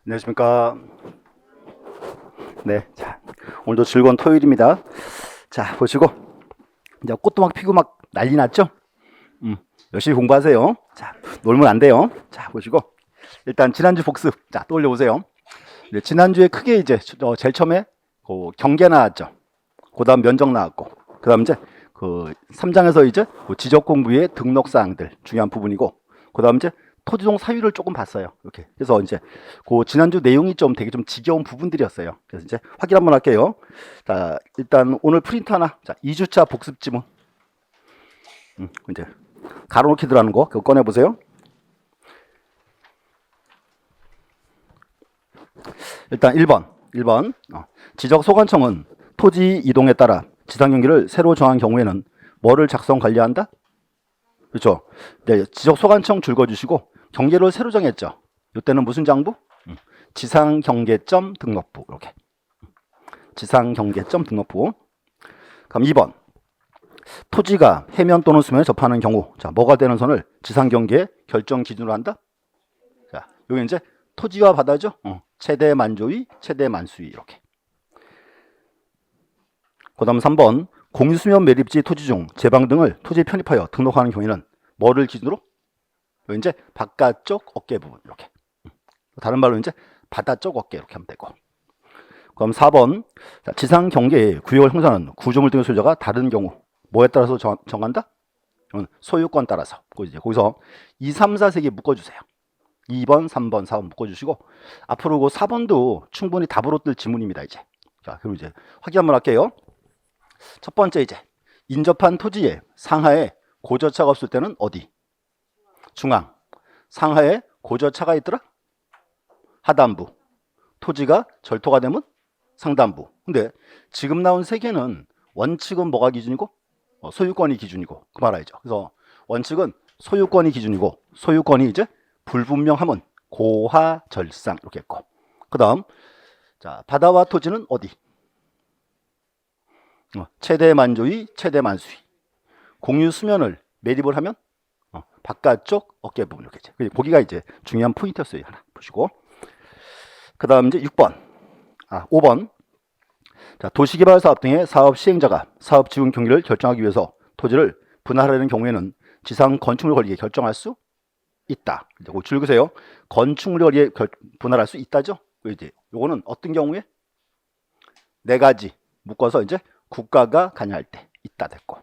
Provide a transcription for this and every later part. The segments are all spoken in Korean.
안녕하십니까. 네, 자, 오늘도 즐거운 토요일입니다. 자, 보시고 이제 꽃도 막 피고 막 난리 났죠? 열심히 공부하세요. 자, 놀면 안 돼요. 자, 보시고 일단 지난주 복습. 자, 떠올려 보세요. 지난주에 크게 이제 제일 처음에 그 경계 나왔죠. 그다음 면적 나왔고, 그다음 이제 그 3장에서 이제 그 지적 공부의 등록 사항들 중요한 부분이고, 그다음 이제 토지동 사유를 조금 봤어요. 이렇게. 그래서 이제 그 지난주 내용이 좀 되게 좀 지겨운 부분들이었어요. 그래서 이제 확인 한번 할게요. 자, 일단 오늘 프린트 하나. 자, 2주차 복습 지문. 이제 가로놓기 들어가는 거 그거 꺼내 보세요. 일단 1번. 지적 소관청은 토지 이동에 따라 지상 경계를 새로 정한 경우에는 뭐를 작성 관리한다? 그렇죠. 네, 지적 소관청 줄거주시고 경계를 새로 정했죠. 이때는 무슨 장부? 지상 경계점 등록부. 이렇게. 지상 경계점 등록부. 그럼 2번. 토지가 해면 또는 수면에 접하는 경우, 자, 뭐가 되는 선을 지상 경계 결정 기준으로 한다? 자, 여기 이제 토지와 바다죠. 최대 만조위, 최대 만수위 이렇게. 그다음 3번. 공유수면 매립지 토지 중 제방 등을 토지에 편입하여 등록하는 경우에는 뭐를 기준으로? 여기 이제 바깥쪽 어깨 부분 이렇게. 다른 말로 이제 바다 쪽 어깨 이렇게 하면 되고. 그럼 4번. 자, 지상 경계의 구역을 형성하는 구조물 등의 소유자가 다른 경우 뭐에 따라서 정한다? 소유권 따라서. 거기서 2, 3, 4, 3개 묶어주세요. 2번, 3번, 4번 묶어주시고 앞으로 그 4번도 충분히 답으로 뜰 지문입니다. 이제. 자, 그럼 이제 확인 한번 할게요. 첫 번째 이제 인접한 토지에 상하에 고저차가 없을 때는 어디? 중앙. 상하에 고저차가 있더라? 하단부. 토지가 절토가 되면 상단부. 근데 지금 나온 세 개는 원칙은 뭐가 기준이고? 소유권이 기준이고. 그 말 알죠? 그래서 원칙은 소유권이 기준이고 소유권이 이제 불분명하면 고하절상 이렇게 했고. 그 다음 자, 바다와 토지는 어디? 최대 만조위, 최대 만수위. 공유 수면을 매립을 하면 바깥쪽 어깨 부분 이렇게. 거기가 이제 중요한 포인트였어요. 하나 보시고. 그 다음 이제 5번. 자, 도시개발 사업 등의 사업 시행자가 사업 지원 경기를 결정하기 위해서 토지를 분할하려는 경우에는 지상 건축물 권리에 결정할 수 있다. 이제 그 줄 그세요. 건축물 권리에 분할할 수 있다죠. 이제 요거는 어떤 경우에? 네 가지 묶어서 이제 국가가 관여할 때 있다 됐고.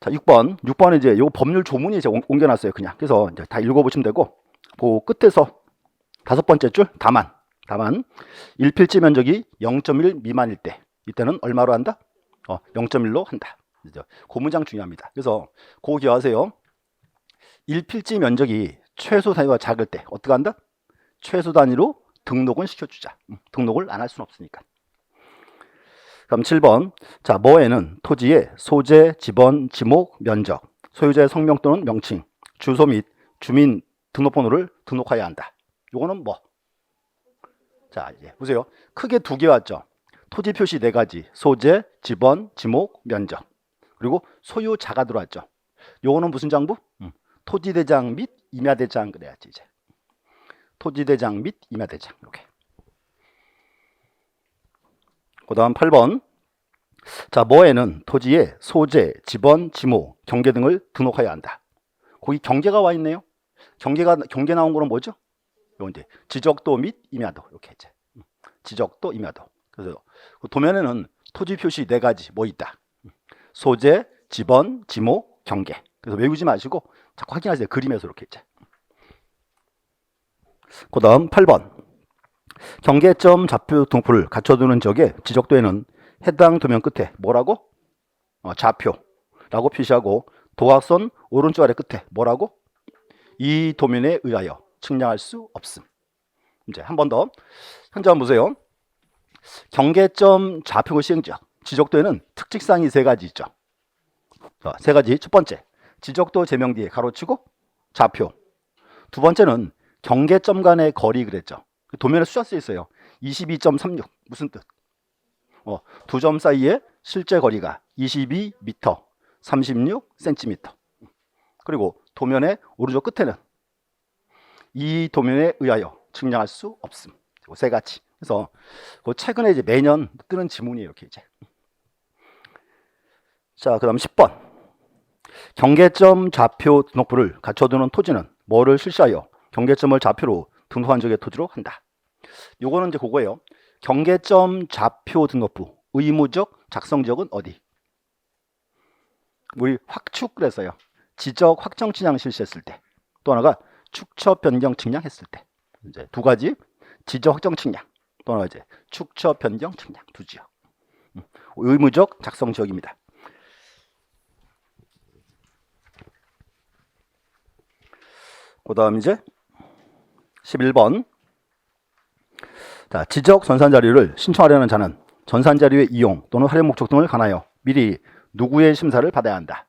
자, 6번은 이제 요 법률 조문이 이제 옮겨놨어요. 그냥. 그래서 이제 다 읽어보시면 되고, 그 끝에서 5번째 줄 다만 1필지 면적이 0.1 미만일 때 이때는 얼마로 한다? 0.1로 한다. 그 문장 중요합니다. 그래서 그거 기억하세요. 1필지 면적이 최소 단위가 작을 때 어떻게 한다? 최소 단위로 등록은 시켜주자. 등록을 안 할 수는 없으니까. 그럼 7번. 자, 뭐에는 토지의 소재, 지번, 지목, 면적, 소유자의 성명 또는 명칭, 주소 및 주민 등록번호를 등록해야 한다. 요거는 뭐? 자, 이제 보세요. 크게 두 개 왔죠. 토지 표시 네 가지. 소재, 지번, 지목, 면적. 그리고 소유자가 들어왔죠. 요거는 무슨 장부? 토지대장 및 임야대장 그래야지 이제. 토지대장 및 임야대장 이렇게. 그다음 8번. 자, 뭐에는 토지의 소재, 지번, 지목, 경계 등을 등록해야 한다. 거기 경계가 와 있네요. 경계 나온 거는 뭐죠? 요 이제 지적도 및 임야도 이렇게 이제. 지적도, 임야도. 그래서 그 도면에는 토지 표시 네 가지 뭐 있다. 소재, 지번, 지목, 경계. 그래서 외우지 마시고 자꾸 확인하세요. 그림에서 이렇게 이제. 그다음 8번. 경계점 좌표 등포를 갖춰두는 지역의 지적도에는 해당 도면 끝에 뭐라고? 좌표라고 표시하고 도각선 오른쪽 아래 끝에 뭐라고? 이 도면에 의하여 측량할 수 없음. 이제 한 번 더. 현재 한번 보세요. 경계점 좌표 시행지역 지적도에는 특징사항이 세 가지 있죠. 세 가지. 첫 번째, 지적도 제명 뒤에 가로치고 좌표. 두 번째는 경계점 간의 거리 그랬죠. 도면에 숫자 쓰여 있어요. 22.36 무슨 뜻? 두 점 사이의 실제 거리가 22m, 36cm. 그리고 도면의 오른쪽 끝에는 이 도면에 의하여 증량할 수 없음. 세 가지. 그래서 최근에 이제 매년 뜨는 지문이에요. 이렇게 이제. 자, 그다음 10번. 경계점 좌표 등록부를 갖춰두는 토지는 뭐를 실시하여 경계점을 좌표로 등록한 적의 토지로 한다. 요거는 이제 그거예요. 경계점 좌표 등록부 의무적 작성 지역은 어디? 우리 확축 그래서요. 지적 확정 측량 실시했을 때. 또 하나가 축처 변경 측량했을 때. 이제 두 가지 지적 확정 측량. 또 하나 이제 축처 변경 측량 두 지역. 의무적 작성 지역입니다. 그다음 이제 11번. 자, 지적 전산 자료를 신청하려는 자는 전산 자료의 이용 또는 활용 목적 등을 관하여 미리 누구의 심사를 받아야 한다.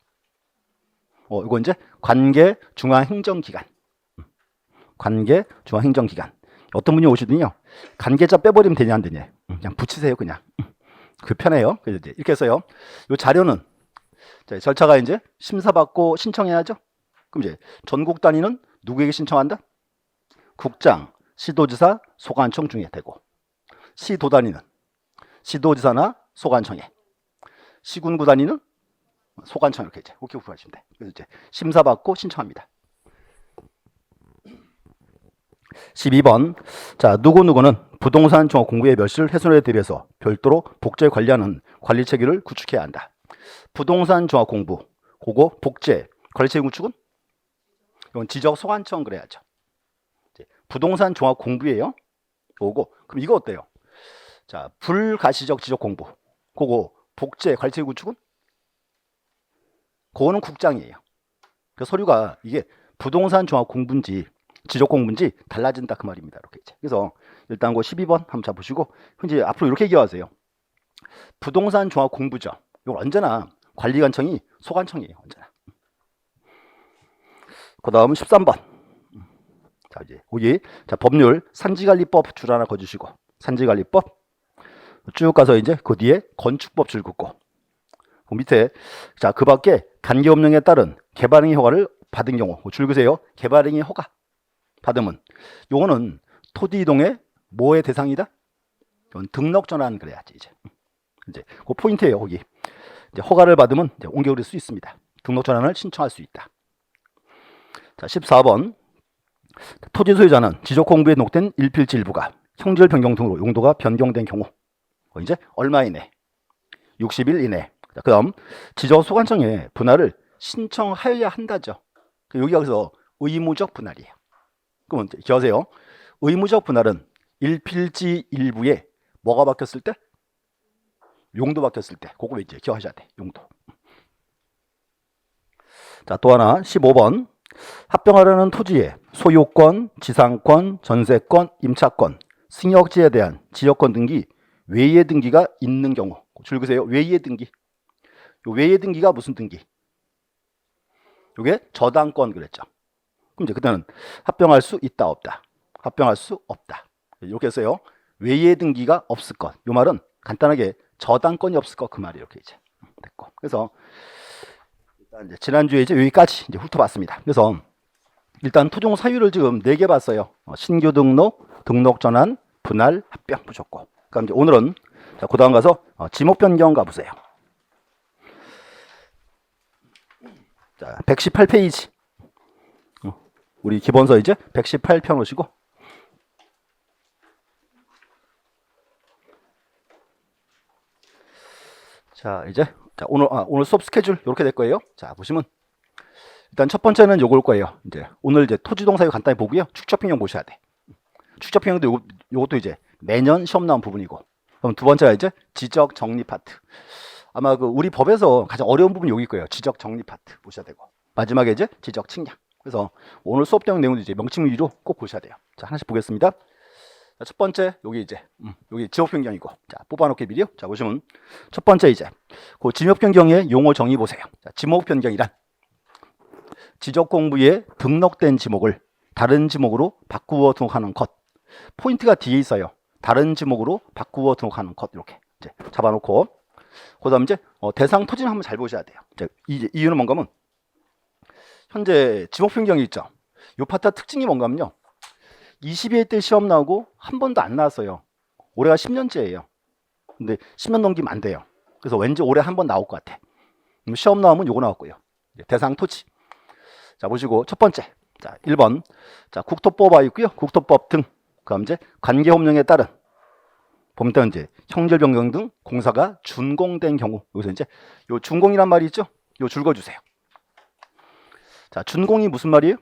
이거 이제 관계 중앙행정기관. 관계 중앙행정기관. 어떤 분이 오시더니요. 관계자 빼버리면 되냐 안 되냐. 그냥 붙이세요 그냥. 그 편해요. 그래서 이제 이렇게 해서요. 이 자료는 자, 절차가 이제 심사받고 신청해야죠. 그럼 이제 전국 단위는 누구에게 신청한다? 국장, 시도지사, 소관청 중에 되고 시도 단위는 시도지사나 소관청에 시군구 단위는 소관청 이렇게 이제 그렇게 구하시면 돼. 그래서 이제 심사받고 신청합니다. 12번. 자, 누구누구는 부동산 종합 공부의 멸실 훼손에 대비해서 별도로 복제 관리하는 관리 체계를 구축해야 한다. 부동산 종합 공부, 그거 복제 관리 체계 구축은 이건 지적 소관청 그래야죠. 부동산 종합 공부예요. 그거 그럼 이거 어때요? 자, 불가시적 지적 공부, 그거 복제 관리 체계 구축은 그거는 국장이에요. 그 서류가 이게 부동산 종합 공부인지 지적 공부인지 달라진다 그 말입니다. 이렇게 이제. 그래서 일단 그 12번 한번 잡으시고 이제 앞으로 이렇게 얘기하세요. 부동산 종합 공부죠. 이건 언제나 관리관청이 소관청이에요. 언제나. 그다음 13번. 자, 이제 여기 자, 법률 산지관리법 줄 하나 거주시고 산지관리법 쭉 가서 이제 그 뒤에 건축법 줄 긋고 그 밑에 자, 그 밖에 관계법령에 따른 개발행위 허가를 받은 경우 줄 그세요. 개발행위 허가 받으면 요거는 토지 이동의 뭐의 대상이다? 이건 등록 전환 그래야지 이제 그 포인트예요. 거기 이제 허가를 받으면 이제 옮겨버릴 수 있습니다. 등록 전환을 신청할 수 있다. 자, 14번. 토지 소유자는 지적 공부에 등록된 일필지 일부가 형질 변경 등으로 용도가 변경된 경우 이제 얼마 이내? 60일 이내. 자, 그다음 지적 소관청에 분할을 신청하여야 한다죠. 여기가 그래서 의무적 분할이에요. 그러면 기억하세요. 의무적 분할은 일필지 일부에 뭐가 바뀌었을 때? 용도 바뀌었을 때. 그거 이제 기억하셔야 돼. 용도. 자, 또 하나 15번. 합병하려는 토지의 소유권, 지상권, 전세권, 임차권, 승역지에 대한 지역권 등기, 외의 등기가 있는 경우. 줄 그세요. 외의 등기. 요 외의 등기가 무슨 등기? 요게 저당권 그랬죠. 그럼 이제 그때는 합병할 수 있다 없다. 합병할 수 없다. 이렇게 해서요. 외의 등기가 없을 것. 요 말은 간단하게 저당권이 없을 것 그 말이 이렇게 이제 됐고. 그래서 일단 이제 지난주에 이제 여기까지 이제 훑어봤습니다. 그래서 일단 토종 사유를 지금 4개 봤어요. 신규 등록, 등록 전환, 분할, 합병 보셨고. 그럼 이제 오늘은 자, 그다음 가서 지목 변경 가보세요. 자, 118페이지. 우리 기본서 이제 118편 오시고. 자, 이제 자, 오늘 수업 스케줄 이렇게 될 거예요. 자, 보시면 일단 첫 번째는 요걸 거예요. 이제 오늘 이제 토지동 사유 간단히 보고요. 축적평형 보셔야 돼. 축적평형도 요것도 이제 매년 시험 나온 부분이고. 그럼 두 번째가 이제 지적 정리 파트. 아마 그 우리 법에서 가장 어려운 부분이 여기 거예요. 지적 정리 파트 보셔야 되고. 마지막에 이제 지적 측량. 그래서 오늘 수업 내용 내용도 이제 명칭 위주로 꼭 보셔야 돼요. 자, 하나씩 보겠습니다. 자, 첫 번째 여기 이제 여기 지목 변경이고. 자, 뽑아놓게 미리요. 자, 보시면 첫 번째 이제 그 지목 변경의 용어 정의 보세요. 자, 지목 변경이란 지적 공부에 등록된 지목을 다른 지목으로 바꾸어 등록하는 것. 포인트가 뒤에 있어요. 다른 지목으로 바꾸어 등록하는 것 이렇게 이제 잡아놓고. 그다음 이제 대상 토지는 한번 잘 보셔야 돼요. 이제 이유는 뭔가면 현재 지목 변경이 있죠. 이 파트 특징이 뭔가면요. 22회 때 시험 나오고 한 번도 안 나왔어요. 올해가 10년째예요. 근데 10년 넘기면 안 돼요. 그래서 왠지 올해 한 번 나올 것 같아. 시험 나오면 요거 나왔고요. 대상 토지. 자, 보시고 첫 번째. 자, 1번. 자, 국토법 와 있고요. 국토법 등. 그다음 이제 관계법령에 따른 보면 이제 형질 변경 등 공사가 준공된 경우. 여기서 이제 요 준공이란 말이 있죠? 요 줄 그어주세요. 자, 준공이 무슨 말이에요?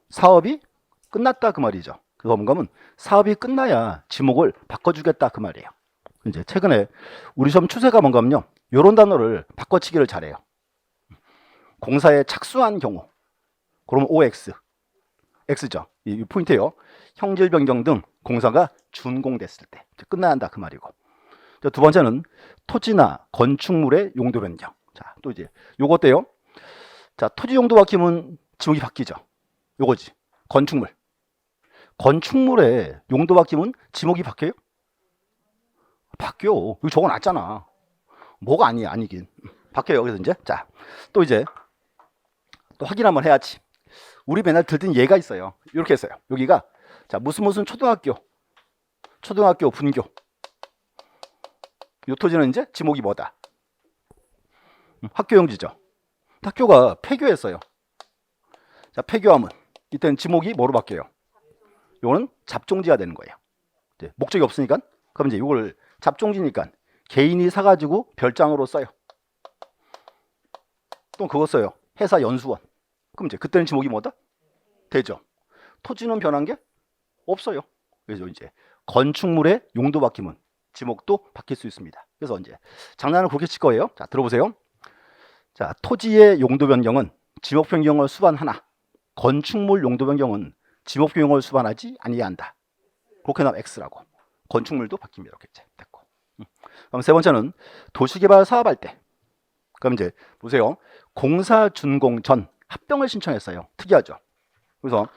사업이 끝났다 그 말이죠. 그거 뭔가면 사업이 끝나야 지목을 바꿔주겠다 그 말이에요. 이제 최근에 우리 시험 추세가 뭔가면요, 이런 단어를 바꿔치기를 잘해요. 공사에 착수한 경우, 그러면 OX, X죠. 이 포인트예요. 형질 변경 등 공사가 준공됐을 때 끝나야 한다 그 말이고. 두 번째는 토지나 건축물의 용도 변경. 자, 또 이제 요거 때요. 자, 토지 용도 바뀌면 지목이 바뀌죠. 요거지. 건축물. 건축물의 용도 바뀌면 지목이 바뀌어요? 바뀌어. 여기 적어놨잖아. 뭐가 아니야, 아니긴. 바뀌어요. 그래서 이제 자, 또 이제 또 확인 한번 해야지. 우리 맨날 들던 예가 있어요. 이렇게 했어요. 여기가 자, 무슨 초등학교 분교. 요 토지는 이제 지목이 뭐다? 학교용지죠. 학교가 폐교했어요. 자, 폐교하면 이때는 지목이 뭐로 바뀌어요? 요거는 잡종지가 되는 거예요. 이제 목적이 없으니까. 그럼 이제 이걸 잡종지니까 개인이 사가지고 별장으로 써요. 또 그거 써요. 회사 연수원. 그럼 이제 그때는 지목이 뭐다? 되죠. 토지는 변한 게 없어요. 그래서 이제 건축물의 용도 바뀌면 지목도 바뀔 수 있습니다. 그래서 이제 장난을 그렇게 칠 거예요. 자, 들어보세요. 자, 토지의 용도 변경은 지목 변경을 수반하나 건축물 용도 변경은 지목 변경을 수반하지 아니한다. 그렇게 나면 X라고. 건축물도 바뀝니다. 이렇게 이제 됐고. 그럼 세 번째는 도시개발 사업할 때. 그럼 이제 보세요. 공사 준공 전 합병을 신청했어요. 특이하죠. 그래서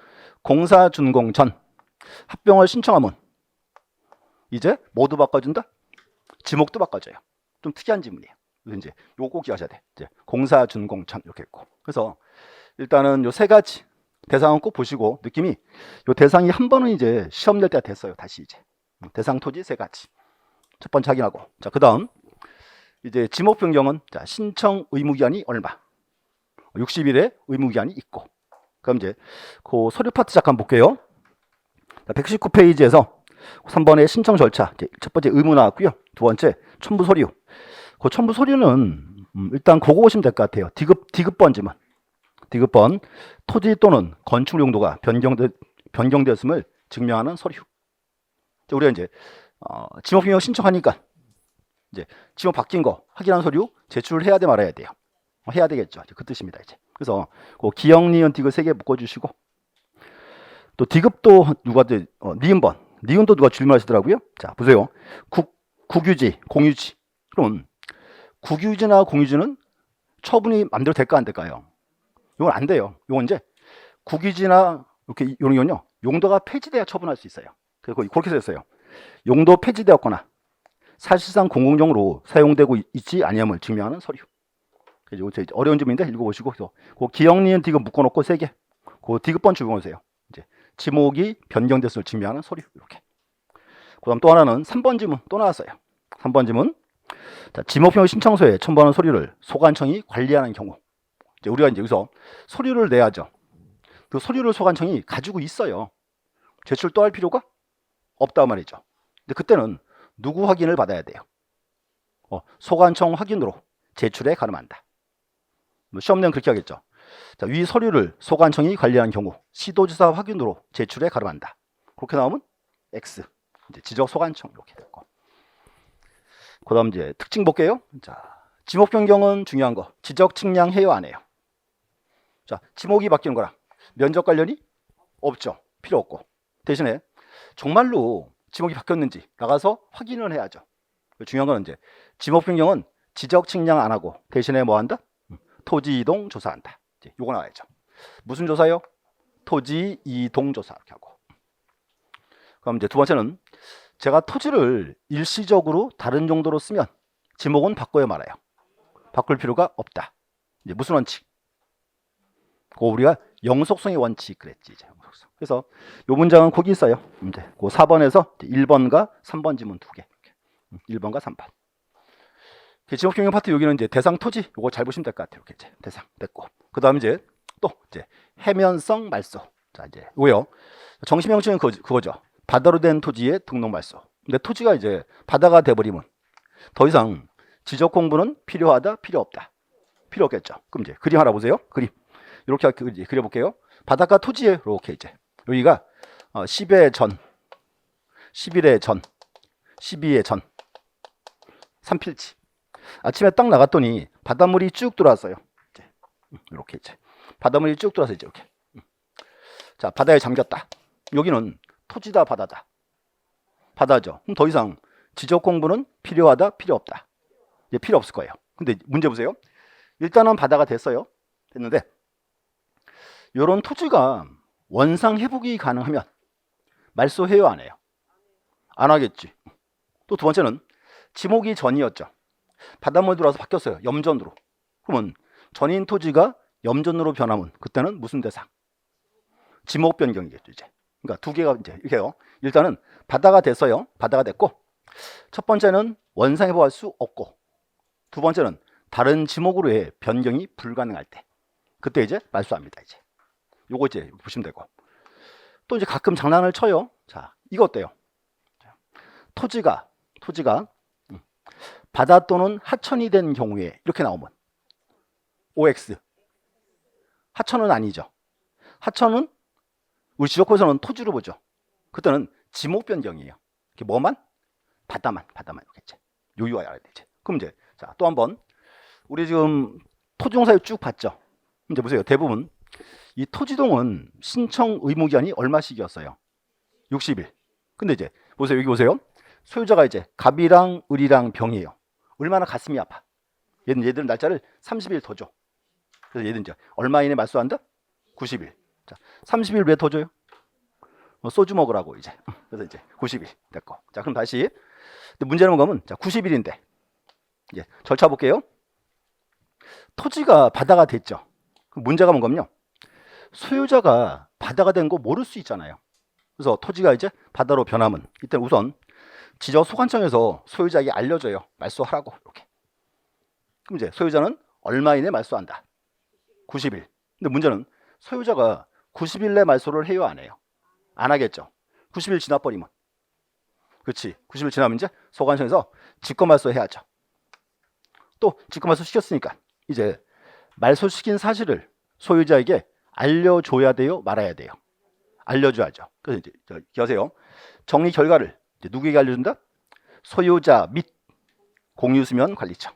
공사 준공 전 합병을 신청하면 이제 뭐도 바꿔준다? 지목도 바꿔줘요. 좀 특이한 지문이에요. 그래서 이제 요거 꼭 기억하셔야 돼. 이제 공사 준공 전 이렇게 있고. 그래서 일단은 요 세 가지 대상은 꼭 보시고 느낌이 요 대상이 한 번은 이제 시험 낼 때가 됐어요. 다시 이제 대상 토지 세 가지. 첫 번째 확인하고. 자, 그다음 이제 지목 변경은 자, 신청 의무 기한이 얼마? 60일의 의무 기한이 있고. 그럼 이제 그 서류 파트 잠깐 볼게요. 119페이지에서 3번의 신청 절차. 첫 번째 의무 나왔고요. 두 번째 첨부 서류. 그 첨부 서류는 일단 그거 보시면 될 것 같아요. 디귿번지만. 디귿번 토지 또는 건축 용도가 변경되었음을 증명하는 서류. 우리가 이제 지목 변경 신청하니까 이제 지목 바뀐 거 확인한 서류 제출을 해야 돼 말아야 돼요. 해야 되겠죠. 그 뜻입니다. 이제 그래서 그 기역, 니은, 디귿 3개 묶어주시고 또 디귿도 누가 니은번 니은도 누가 질문하시더라고요. 자, 보세요. 국유지, 공유지. 그럼 국유지나 공유지는 처분이 맘대로 될까 안 될까요? 이건 안 돼요. 이건 이제 국유지나 이렇게 이런 경우는요, 용도가 폐지돼야 처분할 수 있어요. 그래서 그렇게 썼어요. 용도 폐지되었거나 사실상 공공용으로 사용되고 있지 아니함을 증명하는 서류. 이거 어려운 점인데 읽어보시고 그 기역, 니은, 디귿 묶어놓고 3개. 그 디귿번 적용하세요. 이제 지목이 변경됐을 증명하는 서류 이렇게. 그다음 또 하나는 3번 지문 또 나왔어요. 3번 지문. 자, 지목 변경 신청서에 첨부하는 서류를 소관청이 관리하는 경우. 이제 우리가 이제 여기서 서류를 내야죠. 그 서류를 소관청이 가지고 있어요. 제출 또 할 필요가 없다 말이죠. 근데 그때는 누구 확인을 받아야 돼요? 소관청 확인으로 제출에 가름한다. 시험 내용 그렇게 하겠죠. 자, 위 서류를 소관청이 관리하는 경우 시도지사 확인으로 제출에 가름한다. 그렇게 나오면 X. 이제 지적 소관청 이렇게 됐고. 그다음 이제 특징 볼게요. 자, 지목 변경은 중요한 거. 지적 측량 해요 안 해요? 자, 지목이 바뀌는 거랑 면적 관련이 없죠. 필요 없고. 대신에 정말로 지목이 바뀌었는지 나가서 확인을 해야죠. 중요한 건 이제 지목 변경은 지적 측량 안 하고 대신에 뭐 한다? 토지 이동 조사한다. 이제 요거 나와야죠. 무슨 조사요? 토지 이동 조사 이렇게 하고. 그럼 이제 두 번째는 제가 토지를 일시적으로 다른 용도로 쓰면 지목은 바꿔야 말아요. 바꿀 필요가 없다. 이제 무슨 원칙? 그거 우리가 영속성의 원칙 그랬지. 이제 그래서 요 문장은 거기 있어요. 이제 그 4번에서 1번과 3번 지문 2개. 1번과 3번. 지목경영 파트 여기는 이제 대상 토지 요거 잘 보시면 될 것 같아요. 이렇게 이제 대상 됐고. 그다음에 이제 또 이제 해면성 말소. 자, 이제 요요. 정식 명칭은 그거죠. 바다로 된 토지의 등록 말소. 근데 토지가 이제 바다가 돼 버리면 더 이상 지적 공부는 필요하다, 필요 없다. 필요 없겠죠. 그럼 이제 그림 하나 보세요. 그림. 이렇게 그려 볼게요. 바닷가 토지에 이렇게 이제 여기가 10의 전, 11의 전, 12의 전, 3필지. 아침에 딱 나갔더니 바닷물이 쭉 들어왔어요. 이제 이렇게 이제 바닷물이 쭉 들어와서 이제 이렇게. 자, 바다에 잠겼다. 여기는 토지다, 바다다. 바다죠. 그럼 더 이상 지적 공부는 필요하다, 필요 없다. 이제 필요 없을 거예요. 근데 문제 보세요. 일단은 바다가 됐어요. 됐는데 이런 토지가 원상 회복이 가능하면 말소해요, 안 해요? 안 하겠지. 또 두 번째는 지목이 전이었죠. 바닷물 들어와서 바뀌었어요. 염전으로. 그러면 전인 토지가 염전으로 변하면 그때는 무슨 대상? 지목 변경이겠죠, 이제. 그러니까 두 개가 이제 이렇게 해요. 일단은 바다가 됐어요. 바다가 됐고, 첫 번째는 원상 회복할 수 없고, 두 번째는 다른 지목으로의 변경이 불가능할 때, 그때 이제 말소합니다, 이제. 요거 이제 보시면 되고. 또 이제 가끔 장난을 쳐요. 자, 이거 어때요? 토지가 바다 또는 하천이 된 경우에 이렇게 나오면 OX. 하천은 아니죠. 하천은 우리 지적법에서는 토지로 보죠. 그때는 지목 변경이에요. 뭐만? 바다만 이렇게 요유와 알아야 되지. 그럼 이제 자, 또 한번 우리 지금 토지공사에 쭉 봤죠. 이제 보세요. 대부분 이 토지동은 신청 의무 기한이 얼마씩이었어요? 60일. 근데 이제 보세요. 여기 보세요. 소유자가 이제 갑이랑 을이랑 병이에요. 얼마나 가슴이 아파. 얘들은 날짜를 30일 더 줘. 그래서 얘들은 이제 얼마 이내 말소한다? 90일. 자, 30일 왜 더 줘요? 소주 먹으라고 이제. 그래서 이제 90일 됐고. 자, 그럼 다시. 근데 문제는 뭐냐면 자, 90일인데. 이제 절차 볼게요. 토지가 바다가 됐죠. 문제가 뭔가요? 소유자가 바다가 된 거 모를 수 있잖아요. 그래서 토지가 이제 바다로 변하면 이때 우선 지적 소관청에서 소유자에게 알려줘요. 말소하라고 이렇게. 그럼 이제 소유자는 얼마 이내 말소한다. 90일. 근데 문제는 소유자가 90일 내 말소를 해요, 안 해요? 안 하겠죠. 90일 지나버리면. 그렇지. 90일 지나면 이제 소관청에서 직권 말소해야죠. 또 직권 말소 시켰으니까 이제 말소시킨 사실을 소유자에게 알려줘야 돼요, 말아야 돼요? 알려줘야죠. 그래서 이제 기억하세요. 정리 결과를 이제 누구에게 알려준다? 소유자 및 공유수면 관리청.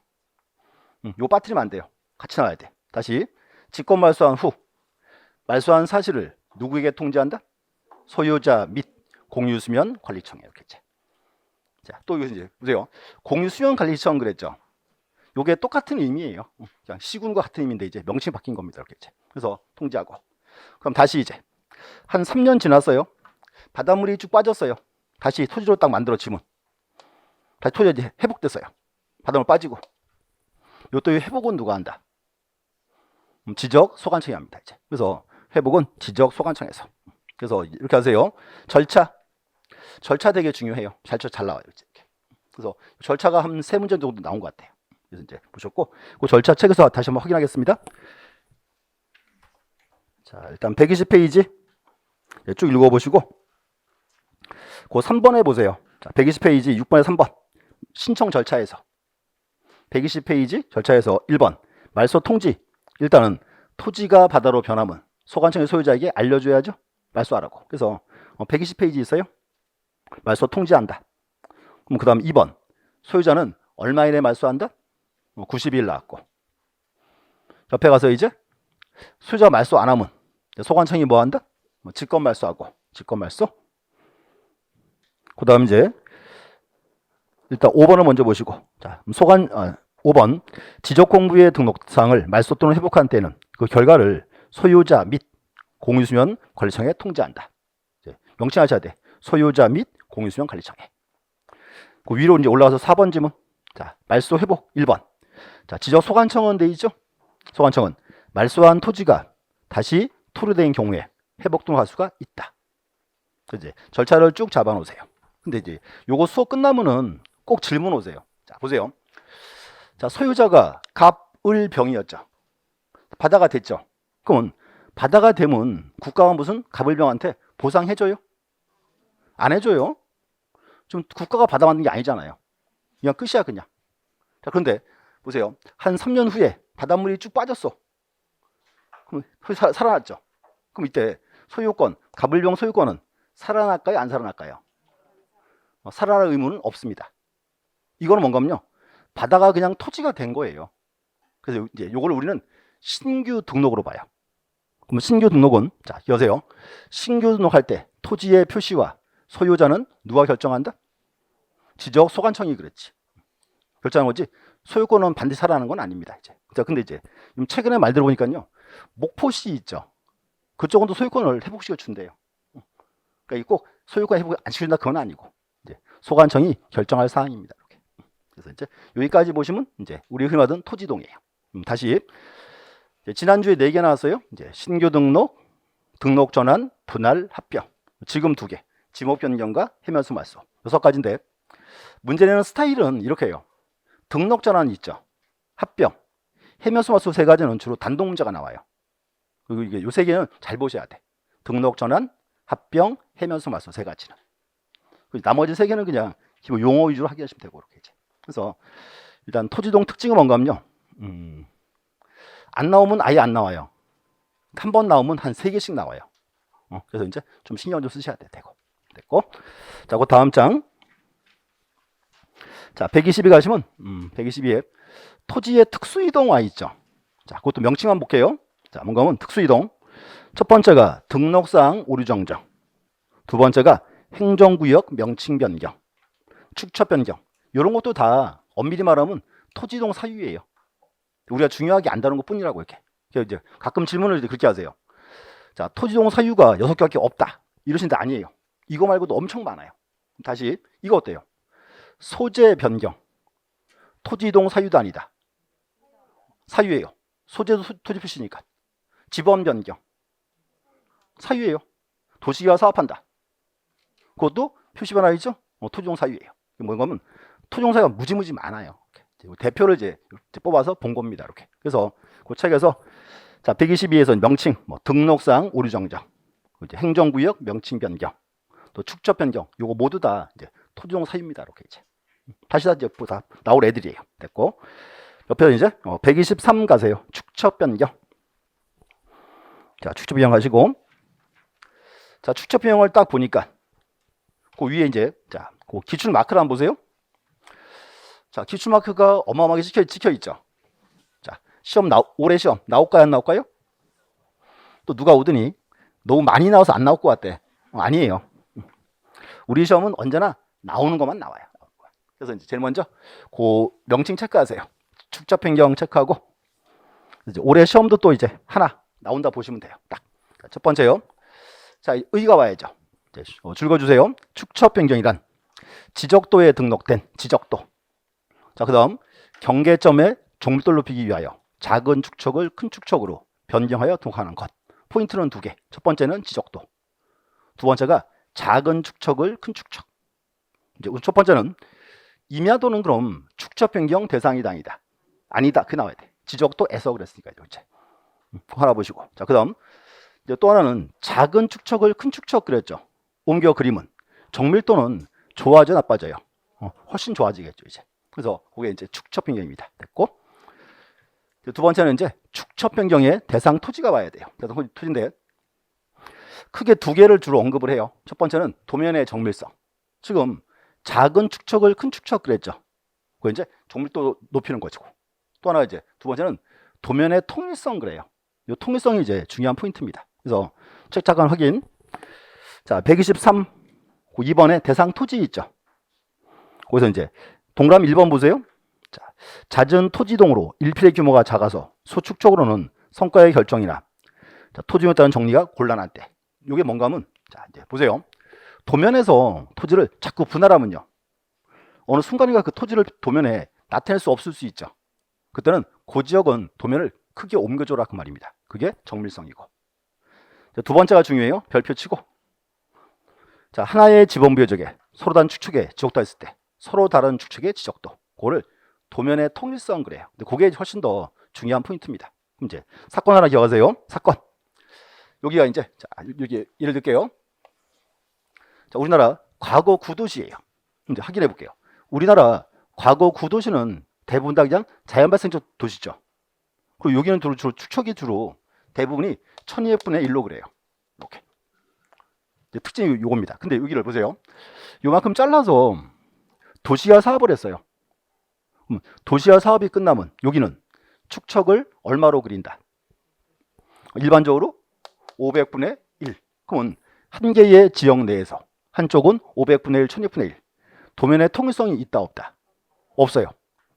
요 빠뜨리면 안 돼요. 같이 나와야 돼. 다시 직권 말소한 후 말소한 사실을 누구에게 통지한다? 소유자 및 공유수면 관리청에 이렇게. 자, 또 이거 이제 보세요. 공유수면 관리청 그랬죠. 요게 똑같은 의미예요. 그냥 시군과 같은 의미인데 이제 명칭이 바뀐 겁니다. 이렇게. 그래서 통지하고. 그럼 다시 이제 한 3년 지났어요. 바닷물이 쭉 빠졌어요. 다시 토지로 딱 만들어지면 다시 토지가 이제 회복됐어요. 바닷물 빠지고. 요또 회복은 누가 한다? 지적 소관청이 합니다. 이제. 그래서 회복은 지적 소관청에서. 그래서 이렇게 하세요. 절차 되게 중요해요. 잘 나와요. 이렇게. 그래서 절차가 한 3문제 정도 나온 것 같아요. 그래서 이제 보셨고, 그 절차 책에서 다시 한번 확인하겠습니다. 자, 일단 120페이지 쭉 읽어보시고, 그 3번에 보세요. 자, 120페이지 6번에 3번 신청 절차에서 120페이지 절차에서 1번 말소 통지. 일단은 토지가 바다로 변하면 소관청의 소유자에게 알려줘야죠. 말소하라고. 그래서 120페이지 있어요. 말소 통지한다. 그럼 그 다음 2번 소유자는 얼마 이내 말소한다? 90일 나왔고, 옆에 가서 이제 소유자가 말소 안 하면 소관청이 뭐 한다? 직권 말소하고. 직권 말소. 그 다음 이제 일단 5번을 먼저 보시고, 자, 5번 지적공부의 등록사항을 말소 또는 회복한 때는 그 결과를 소유자 및 공유수면 관리청에 통지한다. 명칭하셔야 돼. 소유자 및 공유수면 관리청에. 그 위로 이제 올라가서 4번 지문. 자, 말소 회복 1번. 자, 지적 소관청은 돼 있죠. 소관청은 말소한 토지가 다시 토류된 경우에 회복 등할 수가 있다. 이제 절차를 쭉 잡아 놓으세요. 근데 이제 요거 수업 끝나면은 꼭 질문 오세요. 자, 보세요. 자, 소유자가 갑을병이었죠. 바다가 됐죠. 그러면 바다가 되면 국가가 무슨 갑을병한테 보상해줘요? 안 해줘요. 좀 국가가 바다 만든 게 아니잖아요. 그냥 끝이야 그냥. 자, 그런데 보세요. 한 3년 후에 바닷물이 쭉 빠졌어. 그럼 살아났죠. 그럼 이때 소유권, 갑을병 소유권은 살아날까요? 안 살아날까요? 살아날 의무는 없습니다. 이거는 뭔가면요. 바다가 그냥 토지가 된 거예요. 그래서 이제 이걸 우리는 신규 등록으로 봐요. 그럼 신규 등록은, 자, 여세요. 신규 등록할 때 토지의 표시와 소유자는 누가 결정한다? 지적 소관청이 그랬지. 결정한 거지. 소유권은 반드시 살아나는 건 아닙니다. 이제. 자, 근데 이제 최근에 말 들어보니까요. 목포시 있죠. 그쪽은 또 소유권을 회복시켜 준대요. 그러니까 꼭 소유권 회복 안 시킨다 그건 아니고 이제 소관청이 결정할 사항입니다. 이렇게. 그래서 이제 여기까지 보시면 이제 우리 흔히 하던 토지동이에요. 다시 지난주에 4개 나왔어요. 이제 신규 등록, 등록 전환, 분할, 합병. 지금 2개. 지목 변경과 해면수 말소. 6가지인데 문제되는 스타일은 이렇게 해요. 등록 전환 있죠. 합병, 해면수 말소 3가지는 주로 단독 문제가 나와요. 그리고 이게 요 3개는 잘 보셔야 돼. 등록 전환, 합병, 해면수 말소 3가지는. 나머지 3개는 그냥 기본 용어 위주로 확인하시면 되고 이렇게 이제. 그래서 일단 토지동 특징은 뭔가면요. 안 나오면 아예 안 나와요. 한 번 나오면 한 3개씩 나와요. 그래서 이제 좀 신경 좀 쓰셔야 돼. 되고. 됐고. 자, 그 다음 장. 자, 122 가시면 122에 토지의 특수 이동 와 있죠. 자, 그것도 명칭만 볼게요. 자, 뭔가 하면 특수 이동. 첫 번째가 등록사항 오류 정정. 두 번째가 행정구역 명칭 변경, 축척 변경. 이런 것도 다 엄밀히 말하면 토지동 사유예요. 우리가 중요하게 안다는 것뿐이라고 이렇게. 이제 가끔 질문을 이제 그렇게 하세요. 자, 토지동 사유가 6개밖에 없다. 이러시는데 아니에요. 이거 말고도 엄청 많아요. 다시 이거 어때요? 소재 변경. 토지동 사유도 아니다. 사유예요. 소재도 토지 표시니까. 지번 변경. 사유예요. 도시가 사업한다. 그것도 표시 변화이죠. 토지동 사유예요. 뭔가면 토지동 사유가 무지무지 많아요. 대표를 이제 뽑아서 본 겁니다. 이렇게. 그래서 그 책에서 자 122에서 명칭, 등록사항 오류 정정, 이제 행정구역 명칭 변경, 또 축척 변경, 요거 모두 다 이제 토지동 사유입니다. 이렇게 이제 다시 다 이제 다 나올 애들이에요. 됐고 옆에 이제 123 가세요. 축척 변경. 자 축척 변경 가시고 자 축척 변경을 딱 보니까 그 위에 이제 자 그 기출 마크를 한번 보세요. 자 기출 마크가 어마어마하게 찍혀 있죠. 자 시험 올해 시험 나올까요 안 나올까요? 또 누가 오더니 너무 많이 나와서 안 나올 것 같대. 아니에요. 우리 시험은 언제나 나오는 것만 나와요. 그래서 이제 제일 먼저 그 명칭 체크하세요. 축척 변경 체크하고 이제 올해 시험도 또 이제 하나 나온다 보시면 돼요. 딱 첫 번째요. 자 의가 와야죠. 줄거주세요. 축척 변경이란 지적도에 등록된 지적도. 자 그다음 경계점에 종밀도를 높이기 위하여 작은 축척을 큰 축척으로 변경하여 등록하는 것. 포인트는 2개. 첫 번째는 지적도. 두 번째가 작은 축척을 큰 축척. 이제 첫 번째는 임야도는 그럼 축척 변경 대상이다 아니다. 아니다. 그 나와야 돼. 지적도에서 그랬으니까 이제 하나 보시고. 자 그다음 이제 또 하나는 작은 축척을 큰 축척 그랬죠. 옮겨 그림은 정밀도는 좋아져 나빠져요. 훨씬 좋아지겠죠 이제. 그래서 그게 이제 축척 변경입니다. 됐고 두 번째는 이제 축척 변경의 대상 토지가 와야 돼요. 대상 토지인데 크게 2개를 주로 언급을 해요. 첫 번째는 도면의 정밀성. 지금 작은 축척을 큰 축척 그랬죠. 그 이제 정밀도 높이는 거죠. 또 하나 이제 두 번째는 도면의 통일성 그래요. 이 통일성이 이제 중요한 포인트입니다. 그래서 책 잠깐 확인. 자 123 2번에 대상 토지 있죠. 거기서 이제 동그라미 1번 보세요. 자, 잦은 토지동으로 일필의 규모가 작아서 소축적으로는 성과의 결정이나 자, 토지에 따른 정리가 곤란할 때. 이게 뭔가 하면 자, 이제 보세요. 도면에서 토지를 자꾸 분할하면요. 어느 순간인가 그 토지를 도면에 나타낼 수 없을 수 있죠. 그때는 그 지역은 도면을 크게 옮겨줘라 그 말입니다. 그게 정밀성이고. 두 번째가 중요해요. 별표 치고. 자, 하나의 지번부여적에 서로 다른 축척에 지적도가 있을 때 서로 다른 축척의 지적도. 그거를 도면의 통일성 그래요. 근데 그게 훨씬 더 중요한 포인트입니다. 그럼 이제 사건 하나 기억하세요. 사건. 여기가 이제 자, 여기 예를 들게요. 자, 우리나라 과거 구도시예요. 이제 확인해 볼게요. 우리나라 과거 구도시는 대부분 다 그냥 자연 발생적 도시죠. 그리고 여기는 주로 축척이 주로 대부분이 1200분의 1로 그래요. 이렇게. 특징이 요겁니다. 근데 여기를 보세요. 요만큼 잘라서 도시화 사업을 했어요. 도시화 사업이 끝나면 여기는 축척을 얼마로 그린다? 일반적으로 500분의 1. 그러면 한 개의 지역 내에서 한쪽은 500분의 1, 1200분의 1. 도면의 통일성이 있다 없다? 없어요.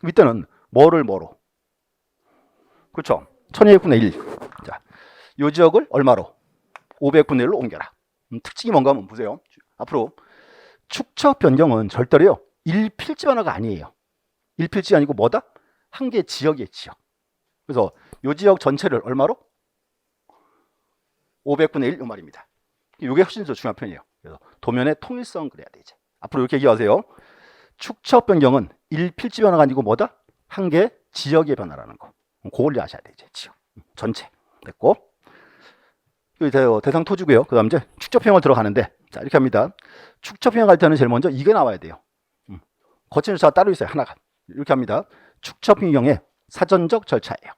이때는 뭐를 뭐로? 그렇죠. 1200분의 1. 자, 이 지역을 얼마로? 500분의 1로 옮겨라. 특징이 뭔가 한번 보세요. 앞으로 축척 변경은 절대로요. 일필지 변화가 아니에요. 일필지가 아니고 뭐다? 한 개 지역의 지역. 그래서 이 지역 전체를 얼마로? 500분의 1 이 말입니다. 이게 훨씬 더 중요한 편이에요. 그래서 도면의 통일성 그래야 되지. 앞으로 이렇게 기억하세요. 축척 변경은 일필지 변화가 아니고 뭐다? 한 개 지역의 변화라는 거. 그걸 아셔야 되지. 지역 전체. 됐고. 대상 토지고요. 그 다음 이제 축척평을 들어가는데 자 이렇게 합니다. 축척평 갈 때는 제일 먼저 이게 나와야 돼요. 거친 절차가 따로 있어요. 하나가. 이렇게 합니다. 축척평경의 사전적 절차예요.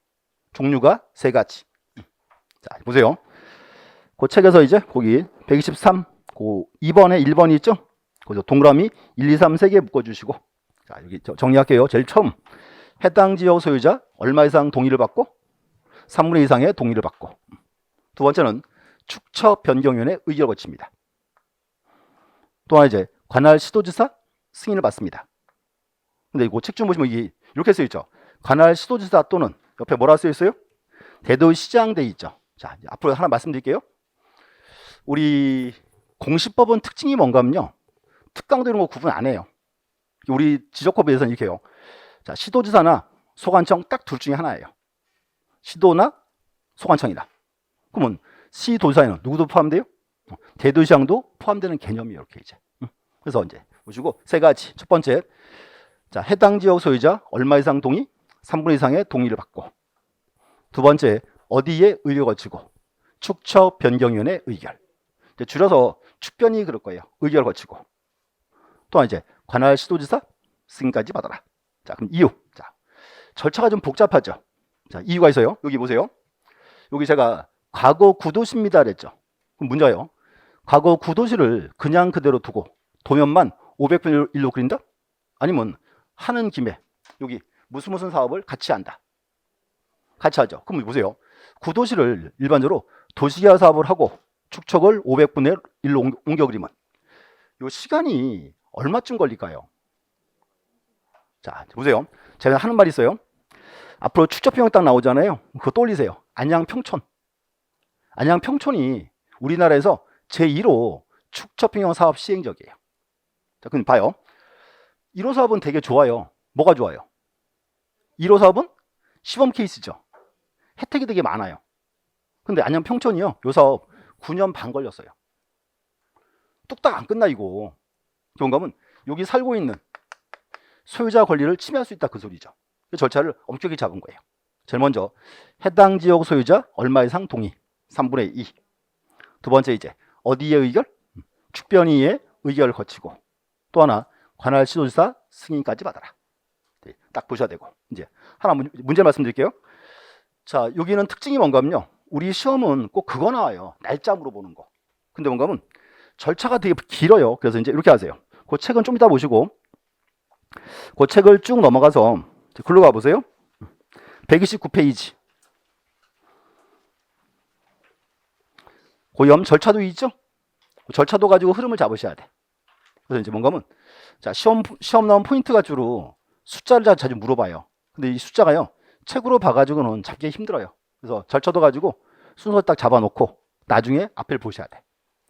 종류가 세 가지. 자 보세요. 그 책에서 이제 거기 123, 그 2번에 1번이 있죠? 거기서 동그라미 1, 2, 3 3개 묶어주시고 자 여기 정리할게요. 제일 처음 해당 지역 소유자 얼마 이상 동의를 받고 3분의 2 이상의 동의를 받고 두 번째는 축척 변경위원회 의결을 거칩니다. 또 하나 이제 관할 시도지사 승인을 받습니다. 근데 이거 책 좀 보시면 이게 이렇게 써 있죠. 관할 시도지사 또는 옆에 뭐라 써 있어요? 대도시장 돼 있죠. 자 앞으로 하나 말씀드릴게요. 우리 공시법은 특징이 뭔가 하면요. 특강도 이런 거 구분 안 해요. 우리 지적법에서는 이렇게 해요. 자 시도지사나 소관청 딱 둘 중에 하나예요. 시도나 소관청이다. 그러면 시도지사에는 누구도 포함돼요? 대도시장도 포함되는 개념이에요. 이렇게 이제. 그래서 이제 보시고 세 가지. 첫 번째, 자 해당 지역 소유자 얼마 이상 동의, 3분의 이상의 동의를 받고. 두 번째, 어디에 의결 거치고 축척 변경위원회 의결. 이제 줄여서 축변이 그럴 거예요. 의결 거치고. 또 이제 관할 시도지사 승인까지 받아라. 자 그럼 이유. 자 절차가 좀 복잡하죠. 자 이유가 있어요. 여기 보세요. 여기 제가 과거 구도시입니다 그랬죠. 그럼 문제예요. 과거 구도시를 그냥 그대로 두고 도면만 500분의 1로 그린다? 아니면 하는 김에 여기 무슨 사업을 같이 한다. 같이 하죠. 그럼 보세요. 구도시를 일반적으로 도시계획 사업을 하고 축척을 500분의 1로 옮겨 그리면 이 시간이 얼마쯤 걸릴까요? 자 보세요. 제가 하는 말이 있어요. 앞으로 축척평 딱 나오잖아요. 그거 떠올리세요. 안양 평촌. 안양 평촌이 우리나라에서 제1호 축척평형 사업 시행적이에요. 자, 그럼 봐요. 1호 사업은 되게 좋아요. 뭐가 좋아요? 1호 사업은 시범 케이스죠. 혜택이 되게 많아요. 근데 안양 평촌이요. 요 사업 9년 반 걸렸어요. 뚝딱 안 끝나 이거. 경감은 여기 살고 있는 소유자 권리를 침해할 수 있다 그 소리죠. 그 절차를 엄격히 잡은 거예요. 제일 먼저 해당 지역 소유자 얼마 이상 동의 3분의 2. 두 번째 이제 어디에 의결? 축변위의 의결을 거치고 또 하나 관할 시도지사 승인까지 받아라. 딱 보셔야 되고 이제 하나 문제 말씀드릴게요. 자 여기는 특징이 뭔가 하면요. 우리 시험은 꼭 그거 나와요. 날짜 물어보는 거. 근데 뭔가 하면 절차가 되게 길어요. 그래서 이제 이렇게 하세요. 그 책은 좀 이따 보시고 그 책을 쭉 넘어가서 글로 가보세요. 129페이지. 고염 절차도 있죠? 절차도 가지고 흐름을 잡으셔야 돼. 그래서 이제 뭔가 하면 자 시험 나온 포인트가 주로 숫자를 자주 물어봐요. 근데 이 숫자가요. 책으로 봐가지고는 잡기 힘들어요. 그래서 절차도 가지고 순서 딱 잡아놓고 나중에 앞을 보셔야 돼.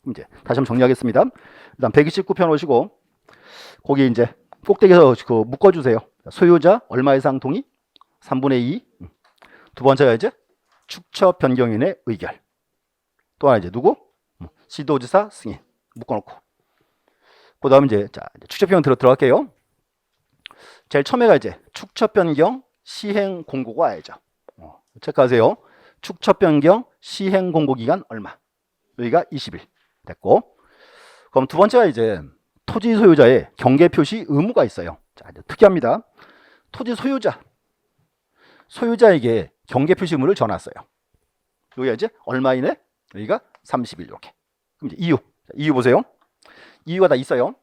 이제 다시 한번 정리하겠습니다. 일단 129편 오시고 거기 이제 꼭대기에서 그 묶어주세요. 소유자 얼마 이상 동의? 3분의 2. 두 번째가 이제 축척 변경인의 의결. 또 하나 이제 누구? 시도지사 승인 묶어놓고. 그 다음에 이제 자 축적 변경 들어갈게요. 제일 처음에가 이제 축적 변경 시행 공고가 와야죠. 체크하세요. 축적 변경 시행 공고 기간 얼마? 여기가 20일 됐고. 그럼 두 번째가 이제 토지 소유자의 경계 표시 의무가 있어요. 자, 이제 특이합니다. 토지 소유자에게 경계 표시 의무를 전했어요. 여기가 이제 얼마 이내? 여기가 30일 이렇게. 그럼 이제 이유 보세요. 이유가 다 있어요.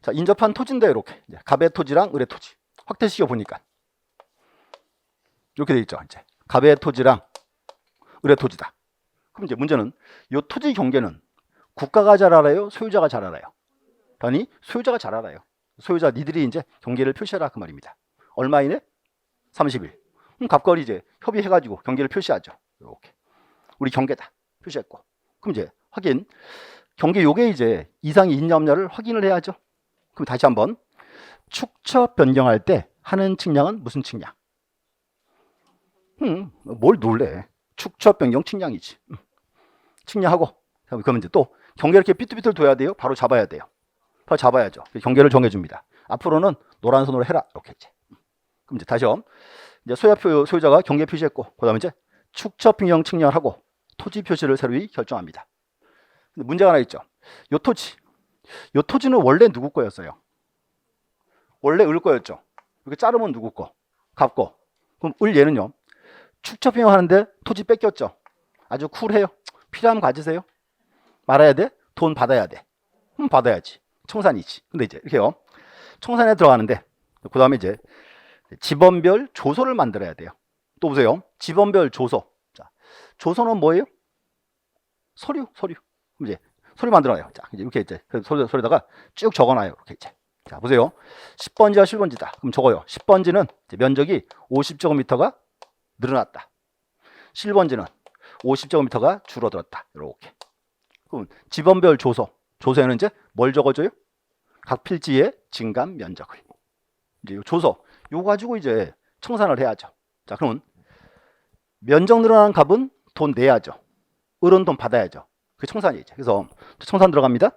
자, 인접한 토지인데 이렇게 갑의 토지랑 을의 토지 확대시켜 보니까 이렇게 돼 있죠. 이제 갑의 토지랑 을의 토지다. 그럼 이제 문제는 이 토지 경계는 국가가 잘 알아요? 소유자가 잘 알아요? 아니, 소유자가 잘 알아요. 소유자 니들이 이제 경계를 표시하라 그 말입니다. 얼마 이내? 30일. 그럼 갑과 을이 이제 협의해가지고 경계를 표시하죠. 이렇게 우리 경계다 표시했고. 그럼 이제 확인. 경계 요게 이제 이상이 있냐 없냐를 확인을 해야죠. 그럼 다시 한번 축척 변경할 때 하는 측량은 무슨 측량? 뭘 놀래? 축척 변경 측량이지. 측량하고 그러면 이제 또 경계 이렇게 삐뚤삐뚤 둬야 돼요. 바로 잡아야 돼요. 바로 잡아야죠. 경계를 정해줍니다. 앞으로는 노란 선으로 해라. 이렇게 이제. 그럼 이제 다시요. 이제 소유자가 경계 표시했고, 그다음에 이제 축척 변경 측량을 하고 토지 표시를 새로이 결정합니다. 근데 문제가 하나 있죠. 요 토지는 원래 누구 거였어요? 원래 을 거였죠. 이렇게 자르면 누구 거? 갑 거. 그럼 을 얘는요. 축척 변경하는데 토지 뺏겼죠. 아주 쿨해요. 필요하면 가지세요. 말아야 돼? 돈 받아야 돼. 받아야지. 청산이지. 근데 이제 이렇게요. 청산에 들어가는데 그 다음에 이제 지번별 조서를 만들어야 돼요. 또 보세요. 지번별 조서. 자, 조서는 뭐예요? 서류. 그럼 이제 서류 만들어요. 자, 이제 이렇게 이제 서류에다가 쭉 적어놔요. 이렇게 이제. 자, 보세요. 10번지와 7번지다. 그럼 적어요. 10번지는 면적이 50제곱미터가 늘어났다. 7번지는 50제곱미터가 줄어들었다. 이렇게. 그럼 지번별 조서에는 이제 뭘 적어줘요? 각 필지의 증감 면적을. 이제 요 조서 요거 가지고 이제 청산을 해야죠. 자, 그러면 면적 늘어난 값은 돈 내야죠. 을은 돈 받아야죠. 그게 청산이죠. 그래서 청산 들어갑니다.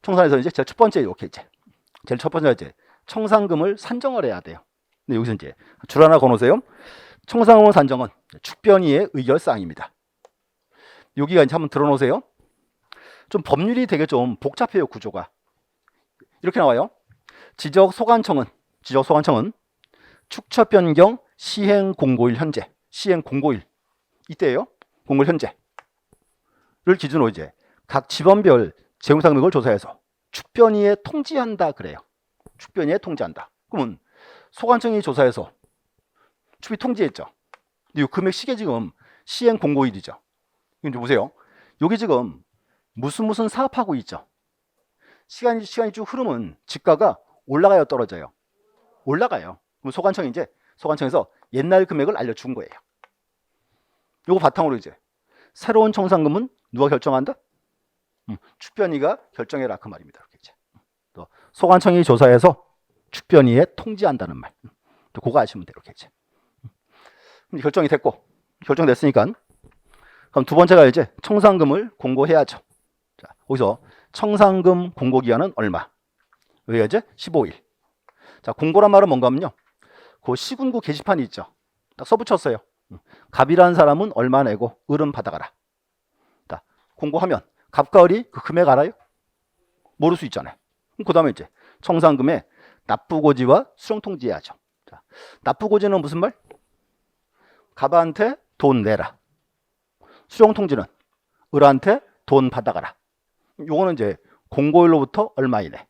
청산에서 이제 제일 첫 번째 이렇게 이제 제일 첫 번째가 이제 청산금을 산정을 해야 돼요. 근데 여기서 이제 줄 하나 거놓으세요. 청산금 산정은 축변위의 의결사항입니다. 여기가 이제 한번 들어놓으세요. 좀 법률이 되게 좀 복잡해요. 구조가 이렇게 나와요. 지적소관청은 축척 변경 시행 공고일 현재 시행 공고일 이때예요. 공고일 현재를 기준으로 이제 각 지번별 재무상 금액을 조사해서 축변위에 통지한다 그래요. 축변위에 통지한다. 그러면 소관청이 조사해서 축이 통지했죠. 근데 이 금액 시계 지금 시행 공고일이죠. 이거 보세요. 여기 지금 무슨 사업하고 있죠. 시간이 쭉 흐르면 지가가 올라가요, 떨어져요? 올라가요. 그럼 소관청에서 옛날 금액을 알려준 거예요. 요거 바탕으로 이제 새로운 청산금은 누가 결정한다? 축변위가 결정해라 그 말입니다. 이렇게 이제. 또 소관청이 조사해서 축변위에 통지한다는 말. 또 그거 아시면 돼요. 이렇게 이제. 결정이 됐으니까 그럼 두 번째가 이제 청산금을 공고해야죠. 자, 거기서 청산금 공고 기한은 얼마? 여기가 이제 15일. 자, 공고란 말은 뭔가 하면요. 그 시군구 게시판이 있죠. 딱 써붙였어요. 갑이라는 사람은 얼마 내고 을은 받아가라. 자, 공고하면 갑과 을이 그 금액 알아요? 모를 수 있잖아요. 그 다음에 이제 청산금에 납부고지와 수령통지해야죠. 자, 납부고지는 무슨 말? 갑한테 돈 내라. 수령통지는 을한테 돈 받아가라. 요거는 이제 공고일로부터 얼마 이내.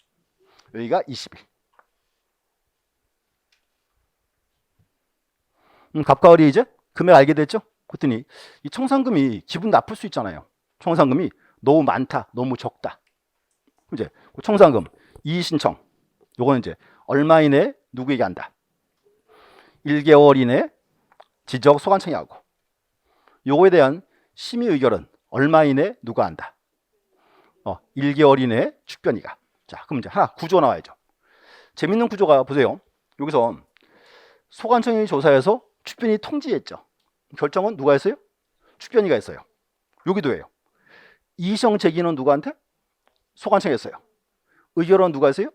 여기가 20일. 갑과 을이 이제 금액 알게 됐죠? 그랬더니 이 청산금이 기분 나쁠 수 있잖아요. 청산금이 너무 많다, 너무 적다. 이제 청산금 이의신청. 요거는 이제 얼마 이내 누구에게 한다. 1개월 이내 지적 소관청이 하고. 요거에 대한 심의 의결은 얼마 이내 누가 한다. 1개월 이내 축변위가. 자, 그럼 이제 하나 구조 나와야죠. 재밌는 구조가 보세요. 여기서 소관청이 조사해서 축변위 통지했죠. 결정은 누가 했어요? 축변위가 했어요. 여기도 해요. 이의시정 제기는 누구한테? 소관청이 했어요. 의결은 누가 했어요?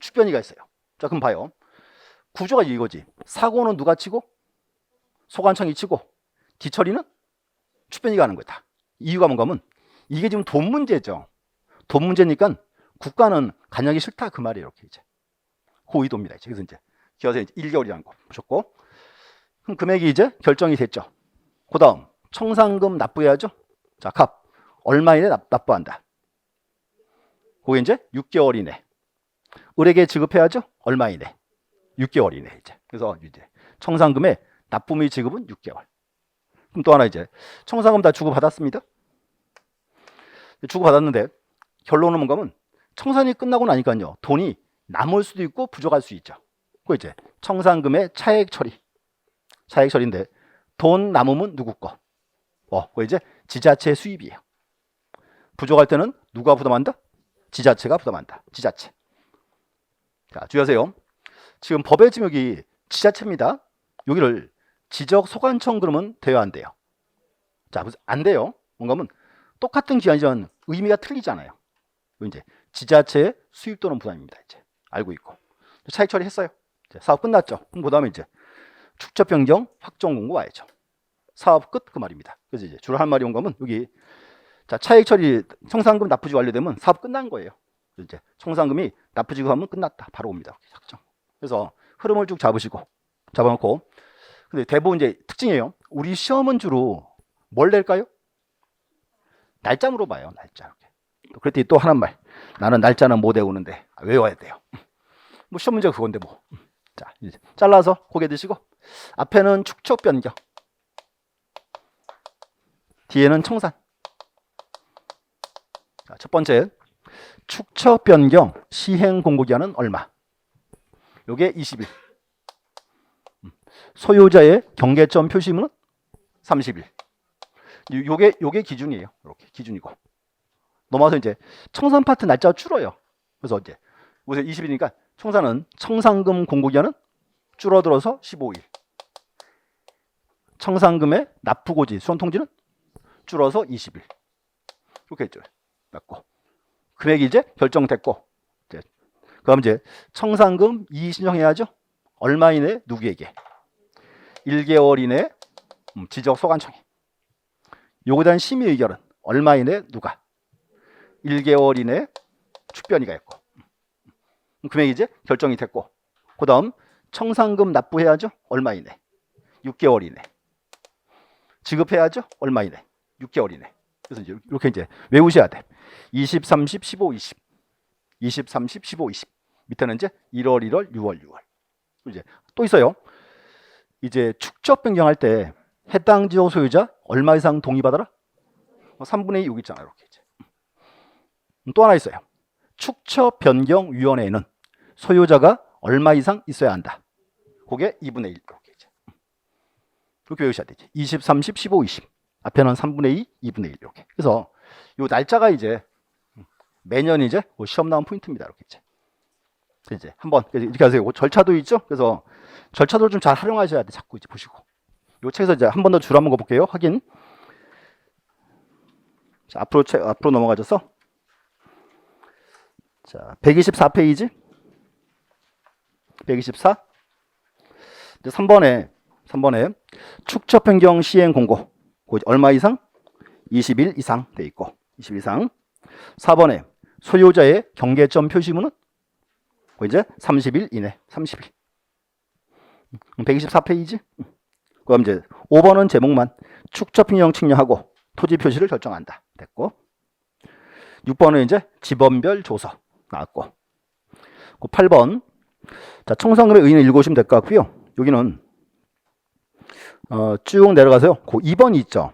축변위가 했어요. 자, 그럼 봐요. 구조가 이거지. 사고는 누가 치고? 소관청이 치고, 뒤처리는 축변위가 하는 거다. 이유가 뭔가 하면 이게 지금 돈 문제죠. 돈 문제니까 국가는 관여하기 싫다 그 말이에요. 이렇게 이제 고의도입니다. 그래서 이제 기어서 1개월이라는 거 보셨고, 그럼 금액이 이제 결정이 됐죠. 그 다음 청산금 납부해야죠. 자, 값 얼마 이내 납부한다. 그게 이제 6개월 이내. 을에게 지급해야죠. 얼마 이내? 6개월 이내 이제. 그래서 이제 청산금의 납부 및 지급은 6개월. 그럼 또 하나 이제 청산금 다 주고받았습니다. 주고받았는데 결론은 뭔가 하면 청산이 끝나고 나니까요. 돈이 남을 수도 있고 부족할 수 있죠. 그 이제 청산금의 차액 처리. 차액 처리인데 돈 남으면 누구 거? 그 이제 지자체 수입이에요. 부족할 때는 누가 부담한다? 지자체가 부담한다. 지자체. 자, 주의하세요. 지금 법의 지목이 지자체입니다. 여기를 지적 소관청 그러면 돼요, 안 돼요? 자, 안 돼요. 뭔가 하면 똑같은 기관이지만 의미가 틀리잖아요. 이제 지자체의 수입 또는 부담입니다. 이제 알고 있고 차익 처리했어요. 이제 사업 끝났죠. 그럼 그다음에 이제 축적 변경 확정 공고 와야죠. 사업 끝 그 말입니다. 그래서 이제 주로 할 말이 온 거면 여기 자 차익 처리 청산금 납부지 완료되면 사업 끝난 거예요. 이제 청산금이 납부지급 하면 끝났다. 바로 옵니다. 확정. 그래서 흐름을 쭉 잡아놓고 근데 대부분 이제 특징이에요. 우리 시험은 주로 뭘 낼까요? 날짜 물어봐요. 날짜. 그랬더니 또 하는 말. 나는 날짜는 못 외우는데 외워야 돼요. 뭐 시험 문제가 그건데 뭐. 자, 이제 잘라서 고개 드시고 앞에는 축척 변경. 뒤에는 청산. 자, 첫 번째 축척 변경 시행 공고 기한은 얼마? 요게 20일. 소유자의 경계점 표시문은 30일. 요게 기준이에요. 이렇게 기준이고. 넘어와서 이제 청산 파트 날짜가 줄어요. 그래서 이제 보세요. 20일이니까 청산은 청산금 공고 기한은 줄어들어서 15일. 청산금의 납부고지 수령 통지는 줄어서 20일. 이렇게 했죠. 맞고. 금액이 이제 결정됐고. 이제 그다음 이제 청산금 이의 신청해야죠. 얼마 이내 누구에게? 1개월 이내 지적 소관청에. 요거에 대한 심의 의결은 얼마 이내 누가? 1개월 이내 축변위가 했고. 금액이 이제 결정이 됐고. 그다음 청산금 납부해야죠. 얼마 이내? 6개월 이내. 지급해야죠. 얼마 이내? 6개월 이내. 그래서 이제 이렇게 이제 외우셔야 돼. 20, 30, 15, 20. 20, 30, 15, 20. 밑에는 이제 1월, 1월, 6월, 6월. 이제 또 있어요. 이제 축적 변경할 때 해당 지역 소유자 얼마 이상 동의받아라? 3분의 2 여기 있잖아요. 이렇게 이제. 또 하나 있어요. 축적 변경 위원회에는 소유자가 얼마 이상 있어야 한다. 그게 2분의 1 이렇게 이제. 이렇게 외우셔야 되지. 20, 30, 15, 20. 앞에는 3분의 2, 2분의 1 이렇게. 그래서 요 날짜가 이제 매년 이제 시험 나온 포인트입니다. 이렇게 이제 한번 이렇게 하세요. 절차도 있죠. 그래서 절차도 좀 잘 활용하셔야 돼. 자꾸 이제 보시고. 요 책에서 이제 한 번 더 줄 한번 볼게요. 확인. 자, 앞으로 넘어가셔서 자, 124페이지. 124. 이제 3번에 축적 변경 시행 공고. 얼마 이상? 20일 이상 돼 있고. 20일 이상. 4번에 소유자의 경계점 표시문은 이제 30일 이내. 30일. 124페이지. 그럼 이제 5번은 제목만 축적 변경 측량하고 토지 표시를 결정한다. 됐고. 6번은 이제 지번별 조서 나왔고. 8번. 자, 청산금의 의의는 읽어보시면 될 것 같고요. 여기는 쭉 내려가서요. 그 2번이 있죠.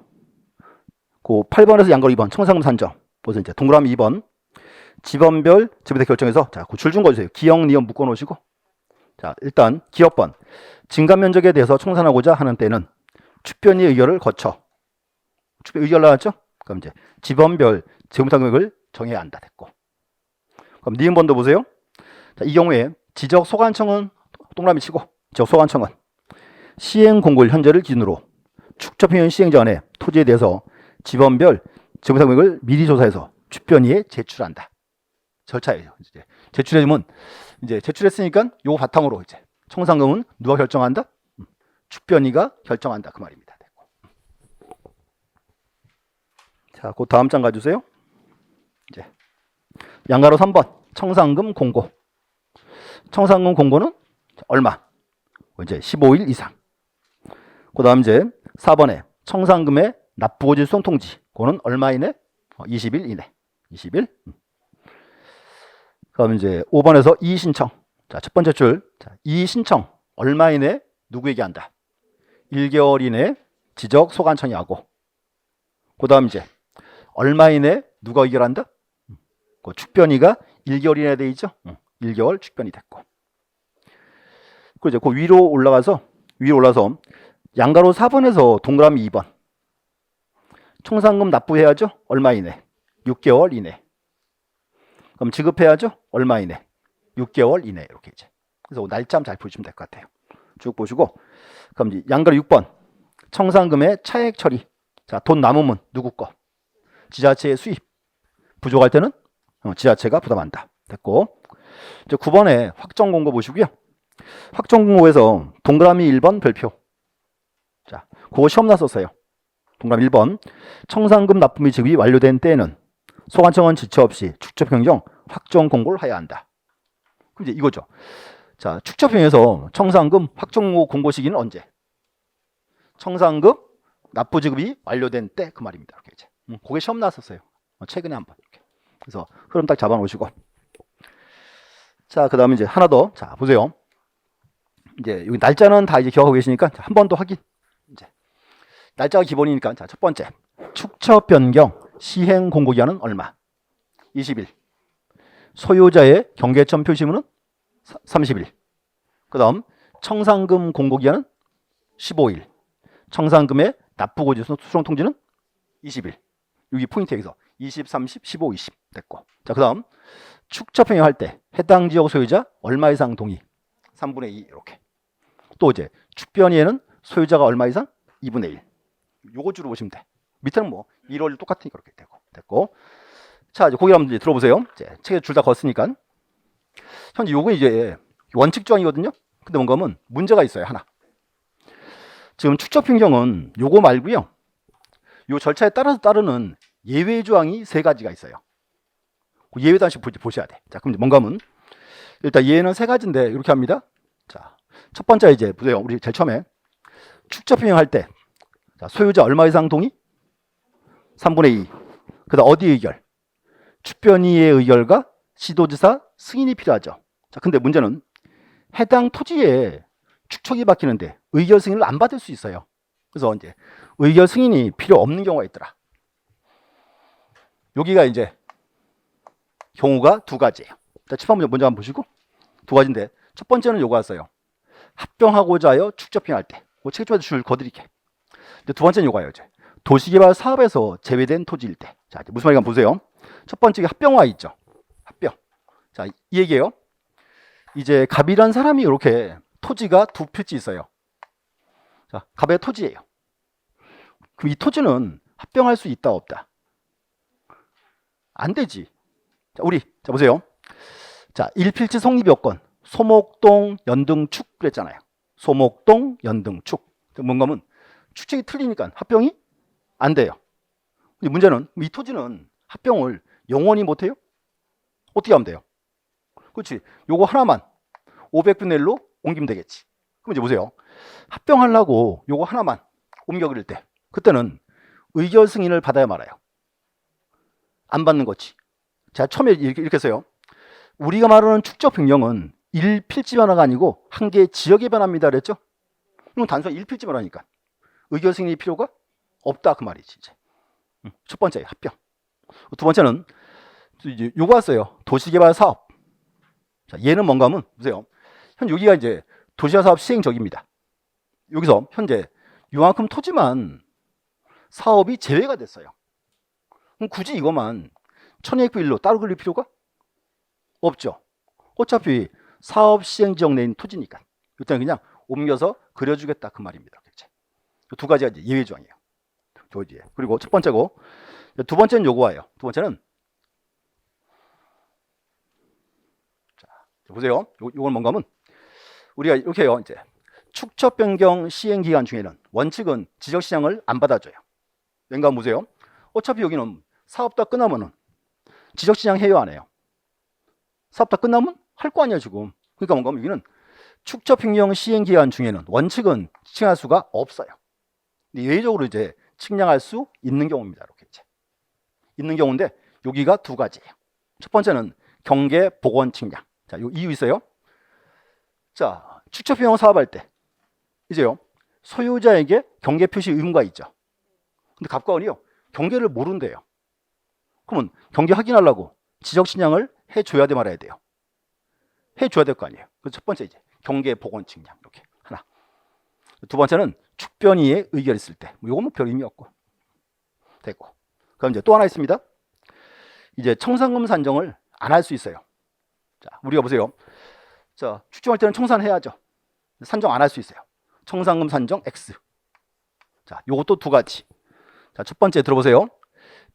그 8번에서 양걸 2번 청산금 산정. 그래서 이제 동그라미 2번 지번별 지분대 결정해서 자, 그 줄 준 거 주세요. 기억, 니은 묶어 놓으시고. 자, 일단 기업번 증감 면적에 대해서 청산하고자 하는 때는 축변위 의결을 거쳐 축변 의결 나왔죠? 그럼 이제 지번별 재무상 금액을 정해야 한다. 됐고. 그럼 니은번도 보세요. 자, 이 경우에 지적 소관청은 동그라미 치고 지적 소관청은 시행 공고일 현재를 기준으로 축적 표현 시행 전에 토지에 대해서 지번별 재무상 금액을 미리 조사해서 주변위에 제출한다. 절차예요. 이제 제출해주면 이제 제출했으니까 요 바탕으로 이제 청산금은 누가 결정한다? 주변위가 결정한다 그 말입니다. 자, 그 다음 장 가주세요. 이제 양가로 3번 청산금 공고. 청산금 공고는 얼마? 이제 15일 이상. 그 다음 이제 4번에 청산금의 납부고지 수송 통지. 그거는 얼마 이내? 20일 이내. 20일. 그럼 이제 5번에서 이의 신청. 자, 첫 번째 줄. 자, 이의 신청 얼마 이내 누구에게 한다? 1개월 이내 지적 소관청이 하고. 그 다음 이제 얼마 이내 누가 의결한다? 그 축변위가 1개월 이내 돼 있죠? 1개월 축변이 됐고. 그리고 이제 그 위로 올라가서 양가로 4번에서 동그라미 2번. 청산금 납부해야죠? 얼마 이내? 6개월 이내. 그럼 지급해야죠? 얼마 이내? 6개월 이내. 이렇게 이제. 그래서 날짜 잘 보시면 될 것 같아요. 쭉 보시고. 그럼 이제 양가로 6번. 청산금의 차액 처리. 자, 돈 남으면 누구 거? 지자체의 수입. 부족할 때는 지자체가 부담한다. 됐고. 이제 9번에 확정 공고 보시고요. 확정 공고에서 동그라미 1번 별표. 자, 그거 시험 났었어요. 동그라미 1번. 청산금 납부 및 지급이 완료된 때에는 소관청은 지체 없이 축적평경 확정 공고를 해야 한다. 그럼 이제 이거죠. 자, 축적평에서 청산금 확정 공고 시기는 언제? 청산금 납부 지급이 완료된 때 그 말입니다. 이렇게 이제. 그게 시험 났었어요. 최근에 한번. 이렇게. 그래서 흐름 딱 잡아 놓으시고. 자, 그 다음에 이제 하나 더. 자, 보세요. 이제 여기 날짜는 다 이제 기억하고 계시니까 한 번 더 확인. 이제 날짜가 기본이니까. 자, 첫 번째. 축처 변경 시행 공고 기한은 얼마? 20일. 소유자의 경계점 표시문은 30일. 그 다음 청산금 공고 기한은 15일. 청산금의 납부고지 수령 통지는 20일. 여기 포인트 여기서 20, 30, 15, 20 됐고. 자, 그 다음 축처 평형할 때 해당 지역 소유자 얼마 이상 동의? 3분의 2 이렇게. 또 이제 축변위에는 소유자가 얼마 이상? 2분의 1. 요거 주로 보시면 돼. 밑에는 뭐 1월 똑같으니까 그렇게 됐고. 자, 이제 고기 한번 들어보세요. 이제 책에 줄 다 걷으니까. 현재 요거 이제 원칙 조항이거든요. 근데 뭔가 하면 문제가 있어요. 하나. 지금 축적 변경은 요거 말고요. 요 절차에 따라서 따르는 예외 조항이 3가지가 있어요. 그 예외도 하나씩 보셔야 돼. 자, 그럼 뭔가 하면 일단 예외는 3가지인데 이렇게 합니다. 자, 첫 번째 이제 보세요. 우리 제일 처음에 축적 변경할 때 자, 소유자 얼마 이상 동의? 3분의 2. 그다음 어디 의결? 축변위의 의결과 시도지사 승인이 필요하죠. 자, 근데 문제는 해당 토지에 축척이 바뀌는데 의결 승인을 안 받을 수 있어요. 그래서 이제 의결 승인이 필요 없는 경우가 있더라. 여기가 이제 경우가 2가지예요. 자, 칠판 먼저 한번 보시고 2가지인데 첫 번째는 요거였어요. 합병하고자 하여 축적평할 때. 책좀줄 거드릴게. 두 번째는 요거예요. 이제 도시개발 사업에서 제외된 토지일 때. 자, 무슨 말인가 보세요. 첫 번째 합병화 있죠. 합병. 자, 이 얘기예요. 이제 갑이란 사람이 이렇게 토지가 2필지 있어요. 자, 갑의 토지예요. 그럼 이 토지는 합병할 수 있다 없다? 안 되지. 자, 자 보세요. 자, 1필지 성립요건 소목동 연등축 그랬잖아요. 소목동 연등축. 뭔가 하면 축척이 틀리니까 합병이 안 돼요. 근데 문제는 이 토지는 합병을 영원히 못 해요? 어떻게 하면 돼요? 그렇지. 요거 하나만 500분의 1로 옮기면 되겠지. 그럼 이제 보세요. 합병하려고 요거 하나만 옮겨 그릴 때 그때는 의결 승인을 받아야 말아요. 안 받는 거지. 자, 처음에 이렇게 해서요. 우리가 말하는 축적 변경은 1필지 변화가 아니고 한 개의 지역의 변화입니다 그랬죠? 그럼 단순히 1필지 변화니까 의결 승인이 필요가 없다 그 말이지. 이제. 첫 번째 합병. 두 번째는 이제 요거 왔어요. 도시개발 사업. 자, 얘는 뭔가 하면 보세요. 현 여기가 이제 도시개발 사업 시행적입니다. 여기서 현재 요만큼 토지만 사업이 제외가 됐어요. 그럼 굳이 이것만 1201로 따로 그릴 필요가 없죠. 어차피 사업 시행 지역 내인 토지니까 일단 그냥 옮겨서 그려주겠다 그 말입니다. 2가지가 이제 예외 조항이에요. 조지에. 그리고 첫 번째고, 두 번째는 요거예요. 두 번째는, 자, 보세요. 요건 뭔가 하면, 우리가 이렇게 해요. 이제 축적 변경 시행 기간 중에는 원칙은 지적 신청을 안 받아줘요. 왠가 보세요. 어차피 여기는 사업 다 끝나면은 지적 신청 해요, 안 해요? 사업 다 끝나면 할 거 아니야, 지금. 그러니까 뭔가 하면 여기는 축적 변경 시행 기간 중에는 원칙은 측량할 수가 없어요. 근데 예외적으로 이제 측량할 수 있는 경우입니다. 이렇게 이제 있는 경우인데 여기가 두 가지예요. 첫 번째는 경계 복원 측량. 자, 요 이유 있어요. 자, 축적 변경 사업할 때 이제요, 소유자에게 경계 표시 의무가 있죠. 근데 갑과원이요, 경계를 모른대요. 그러면 경계 확인하려고 지적 신청을 해줘야 돼, 말아야 돼요? 해줘야 될 거 아니에요. 그래서 첫 번째 이제 경계 복원 측량 이렇게 하나. 두 번째는 축변위의 의결 있을 때, 이건 뭐 별 의미 없고 됐고. 그럼 이제 또 하나 있습니다. 이제 청산금 산정을 안 할 수 있어요. 자, 우리가 보세요. 자, 축정할 때는 청산해야죠. 산정 안 할 수 있어요. 청산금 산정 X. 자, 요것도 두 가지. 자, 첫 번째 들어보세요.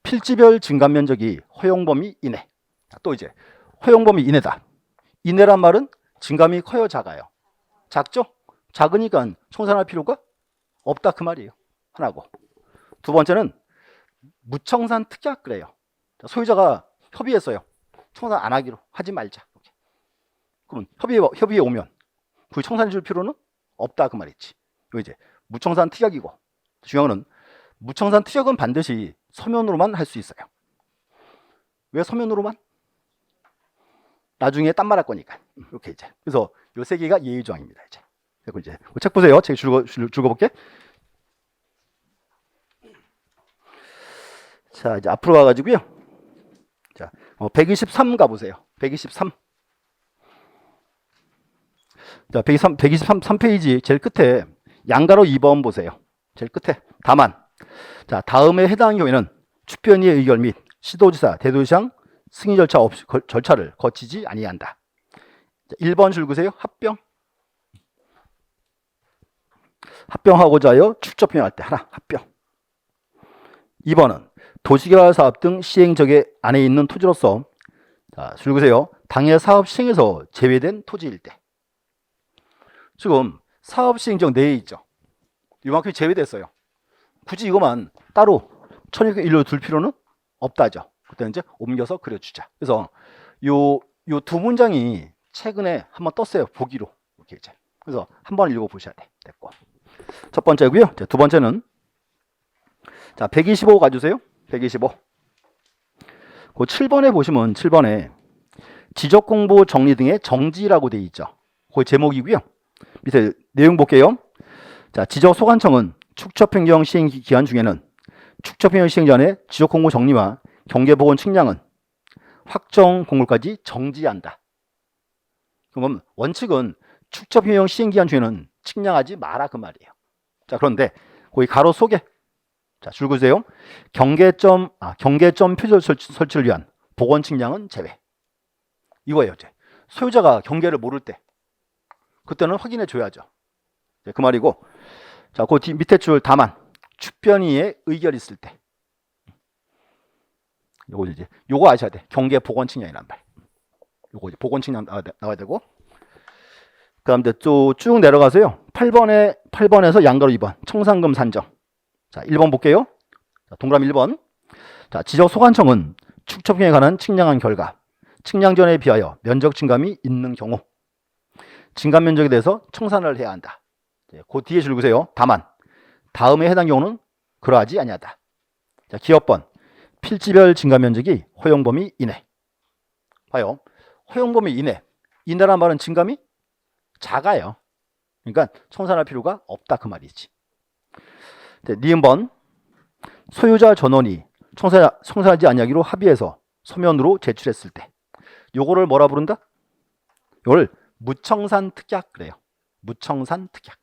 필지별 증감 면적이 허용 범위 이내. 자, 또 이제 허용 범위 이내다. 이내란 말은 증감이 커요, 작아요? 작죠? 작으니까 청산할 필요가 없다, 그 말이에요. 하나고. 두 번째는 무청산 특약 그래요. 자, 소유자가 협의했어요. 청산 안 하기로 하지 말자. 그러면 협의에 오면 그 청산해 줄 필요는 없다, 그 말이지. 이거 이제 무청산 특약이고, 중요한 거는 무청산 특약은 반드시 서면으로만 할 수 있어요. 왜 서면으로만? 나중에 딴 말 할 거니까. 이렇게 이제. 그래서 요 세 개가 예의 조항입니다. 이제. 그리고 이제 책 보세요. 책 줄거볼게. 자, 이제 앞으로 가가지고요. 자, 123 가보세요. 123. 자, 123페이지 제일 끝에 양가로 2번 보세요. 제일 끝에. 다만, 자, 다음에 해당 경우에는 축변위의 의결 및 시도지사, 대도시장 승인 절차를 거치지 아니한다. 1번 줄 그세요. 합병. 합병하고자 하여 축적 변경할 때 하나, 합병. 2번은 도시개발 사업 등 시행적에 안에 있는 토지로서, 자, 줄 그세요. 당해 사업 시행에서 제외된 토지일 때. 지금 사업 시행적 내에 있죠. 이만큼이 제외됐어요. 굳이 이것만 따로 천일로 둘 필요는 없다죠. 그때 이제 옮겨서 그려주자. 그래서 요 두 문장이 최근에 한번 떴어요. 보기로. 이렇게 이제. 그래서 한번 읽어보셔야 돼. 됐고. 첫 번째고요. 두 번째는, 자, 125 가주세요. 125. 그 7번에 보시면 7번에 지적 공보 정리 등의 정지라고 돼 있죠. 그 제목이고요. 밑에 내용 볼게요. 자, 지적 소관청은 축적 변경 시행 기간 중에는 축적 변경 시행 전에 지적 공고 정리와 경계 복원 측량은 확정 공고까지 정지한다. 그럼 원칙은 축적 변경 시행 기간 중에는 측량하지 마라, 그 말이에요. 자, 그런데 거기 가로 속에, 자, 줄 그으세요. 경계점 표절 설치를 위한 복원 측량은 제외. 이거예요. 이제 소유자가 경계를 모를 때 그때는 확인해 줘야죠. 그 말이고, 자, 그 밑에 줄 다만 축변위의 의결이 있을 때, 요거 아셔야 돼. 경계 복원 측량이란 말. 요거 이제 복원 측량 나와야 되고. 그다음 쭉 내려가세요. 8번에서 양가로 2번 청산금 산정. 자, 1번 볼게요. 자, 동그라미 1번. 자, 지적 소관청은 축적 변경에 관한 측량한 결과 측량 전에 비하여 면적 증감이 있는 경우 증감 면적에 대해서 청산을 해야 한다. 그 뒤에 줄 그세요. 다만 다음에 해당 경우는 그러하지 아니하다. 자, 기업번 필지별 증감 면적이 허용 범위 이내. 봐요. 허용 범위 이내. 이내란 말은 증감이 작아요. 그러니까 청산할 필요가 없다, 그 말이지. 니은번 소유자 전원이 청산하지 아니하기로 합의해서 서면으로 제출했을 때, 요거를 뭐라 부른다? 요걸 무청산 특약 그래요. 무청산 특약.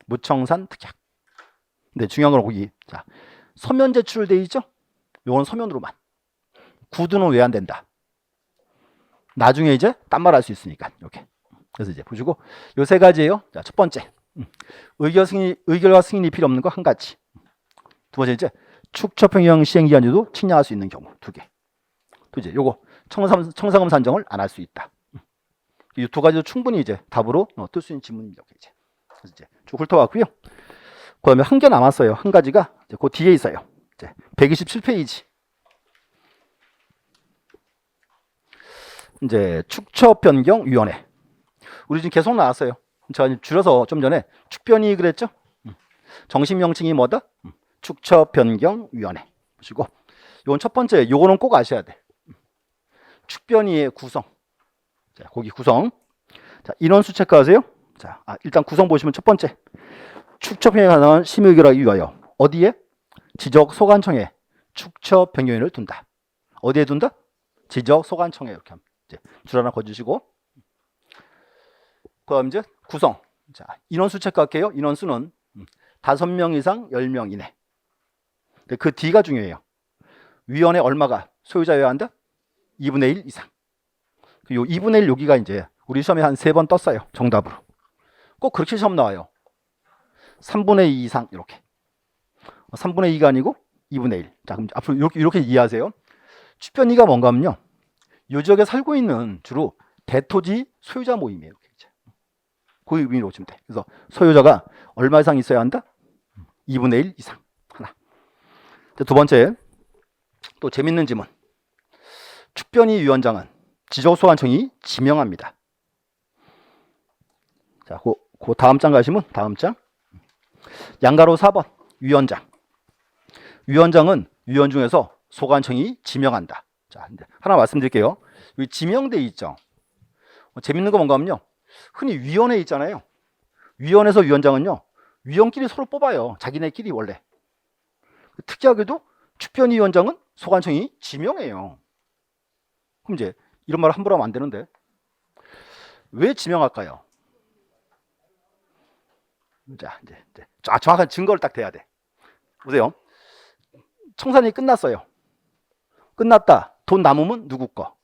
무청산 특약. 근데 중요한 건 거기, 자, 서면 제출돼 있죠? 요건 서면으로만. 구두는 왜 안 된다? 나중에 이제 딴 말 할 수 있으니까. 이렇게. 그래서 이제 보시고 요 세 가지예요. 자, 첫 번째, 의결과 승인이 필요 없는 거 한 가지. 두 번째 이제 축처평형 시행기간제도 측량할 수 있는 경우 2개. 또 이제 요거 청산금 산정을 안 할 수 있다. 이 두 가지도 충분히 이제 답으로 뜰 수 있는 지문입니다. 이제 그래서 이제 쭉 훑어봤고요. 그다음에 한 개 남았어요. 한 가지가 이제 그 뒤에 있어요. 이제 127페이지. 이제 축처변경위원회. 우리 지금 계속 나왔어요. 제가 줄여서 좀 전에 축변위 그랬죠? 정식 명칭이 뭐다? 축처변경위원회. 보시고, 이건 첫 번째, 요거는 꼭 아셔야 돼. 축변위의 구성. 자, 거기 구성. 자, 인원수 체크하세요. 자, 일단 구성 보시면 첫 번째, 축처변경에 관한 심의 의결하기 위하여 어디에? 지적 소관청에 축처변경위원회를 둔다. 어디에 둔다? 지적 소관청에 이렇게 하면 이제 줄 하나 거주시고. 그다음 이제 구성. 자, 인원수 체크할게요. 인원수는 5명 이상 10명 이내. 그 D가 중요해요. 위원회 얼마가 소유자여야 한다? 2분의 1 이상. 요 2분의 1 여기가 이제 우리 시험에 한 3번 떴어요. 정답으로. 꼭 그렇게 시험 나와요. 3분의 2 이상 이렇게. 3분의 2가 아니고 2분의 1. 자, 그럼 앞으로 이렇게 이해하세요. 축변위가 뭔가 하면요. 요 지역에 살고 있는 주로 대토지 소유자 모임이에요. 그 의미로 보시면 돼. 그래서 소유자가 얼마 이상 있어야 한다? 2분의 1 이상. 하나. 두 번째, 또 재밌는 질문. 축변위 위원장은 지적소관청이 지명합니다. 자, 그 다음 장 가시면 다음 장. 양가로 4번 위원장. 위원장은 위원 중에서 소관청이 지명한다. 자, 이제 하나 말씀드릴게요. 여기 지명돼 있죠. 재밌는 거 뭔가 하면요. 흔히 위원회 있잖아요. 위원회에서 위원장은요. 위원끼리 서로 뽑아요. 자기네끼리 원래. 특이하게도 축변위원장은 소관청이 지명해요. 그럼 이제 이런 말을 함부로 하면 안 되는데 왜 지명할까요? 자, 이제 정확한 증거를 딱 대야 돼. 보세요. 청산이 끝났어요. 끝났다. 돈 남으면 누구 거?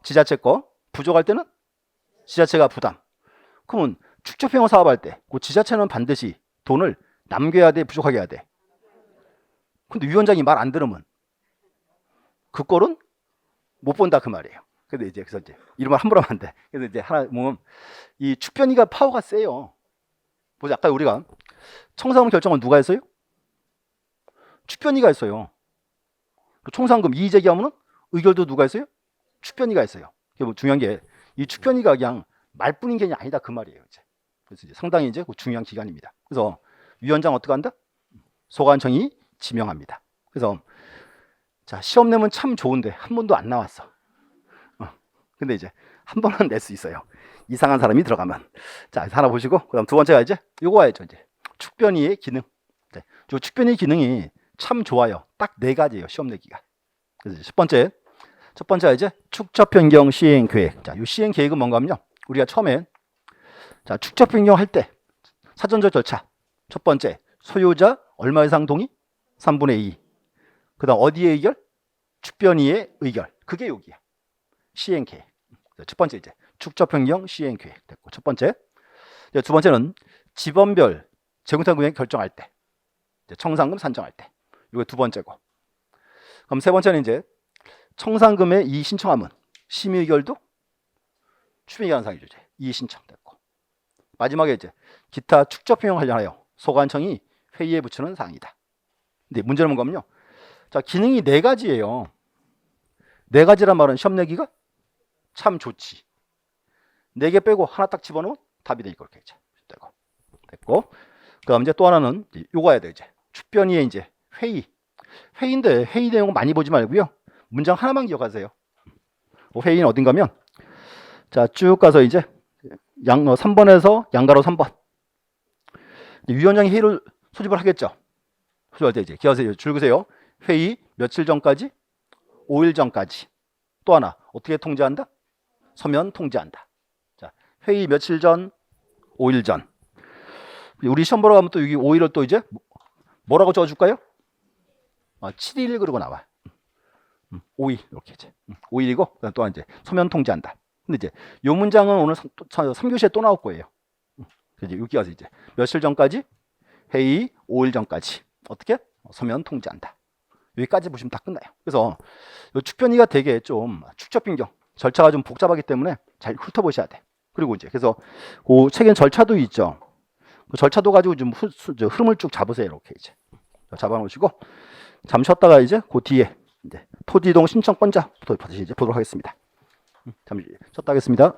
지자체 거. 부족할 때는 지자체가 부담. 그러면 축처평형 사업할 때 그 지자체는 반드시 돈을 남겨야 돼, 부족하게 해야 돼. 근데 위원장이 말 안 들으면 그 꼴은 못 본다 그 말이에요. 근데 이제 그래서 이제 이런 말 함부로 하면 안 돼. 그래서 이제 하나 보면 이 축변위가 파워가 세요. 보자, 아까 우리가 청산금 결정은 누가 했어요? 축변위가 했어요. 총상금 이의 제기하면은 의결도 누가 했어요? 축변위가 했어요. 뭐 중요한 게 이 축변위가 그냥 말뿐인 게 아니다 그 말이에요. 이제. 그래서 이제 상당히 이제 중요한 기관입니다. 그래서 위원장 어떻게 한다? 소관청이 지명합니다. 그래서 자, 시험 내면 참 좋은데 한 번도 안 나왔어. 근데 이제 한 번은 낼 수 있어요. 이상한 사람이 들어가면. 자, 하나 보시고 그다음 두 번째가 이제 요거 와야죠. 이제 축변위의 기능. 네. 요 축변위 기능이 참 좋아요. 딱 4가지예요. 시험 내기가. 그래서 첫 번째가 이제 축처변경 시행 계획. 자, 요 시행 계획은 뭔가 하면요. 우리가 처음에 자, 축처변경 할 때 사전적 절차. 첫 번째, 소유자 얼마 이상 동의? 3분의 2. 그다음 어디의 의결? 축변위의 의결. 그게 여기야. 시행 계획. 첫 번째 이제 축처변경 시행 계획 됐고 첫 번째. 두 번째는 지번별 재공탁 금액 결정할 때. 청산금 산정할 때. 이게 두 번째고. 그럼 세 번째는 이제 청산금에 이의 신청하면 심의 의결도 추민기간상의 주제 이의 신청 됐고. 마지막에 이제 기타 축처평형 관련하여 소관청이 회의에 붙이는 사항이다. 근데 문제는 뭔가면요. 자, 기능이 4가지예요. 4가지란 말은 시험 내기가 참 좋지. 4개 빼고 하나 딱 집어넣으면 답이 되니까 그렇게 이제 됐고. 그다음 이제 또 하나는 요거 해야 돼 이제. 축변위의 이제 회의인데 회의 내용 많이 보지 말고요. 문장 하나만 기억하세요. 회의는 어딘가면 자, 쭉 가서 이제 3번에서 양가로 3번. 위원장이 회의를 소집을 하겠죠. 소집할 때 이제 기억하세요. 줄 그세요. 회의 며칠 전까지? 5일 전까지. 또 하나 어떻게 통지한다? 서면 통지한다. 자, 회의 며칠 전? 5일 전. 우리 시험 보러 가면 또 여기 5일을 또 이제 뭐라고 적어줄까요? 7일 그러고 나와. 5일 이렇게 이제 5일이고 또 이제 서면 통지한다. 근데 이제 요 문장은 오늘 3교시에 또 나올 거예요. 이제 여기 가서 이제 며칠 전까지? 회의 5일 전까지. 어떻게? 서면 통지한다. 여기까지 보시면 다 끝나요. 그래서 이 축변이가 되게 좀 축적 변경 절차가 좀 복잡하기 때문에 잘 훑어보셔야 돼. 그리고 이제 그래서 그 책엔 절차도 있죠. 그 절차도 가지고 좀 흐름을 쭉 잡으세요. 이렇게 이제 잡아놓으시고 잠시 쉬었다가 이제 그 뒤에 이제 토지이동 신청권자부터 다시 이제 보도록 하겠습니다. 잠시 쉬었다 하겠습니다.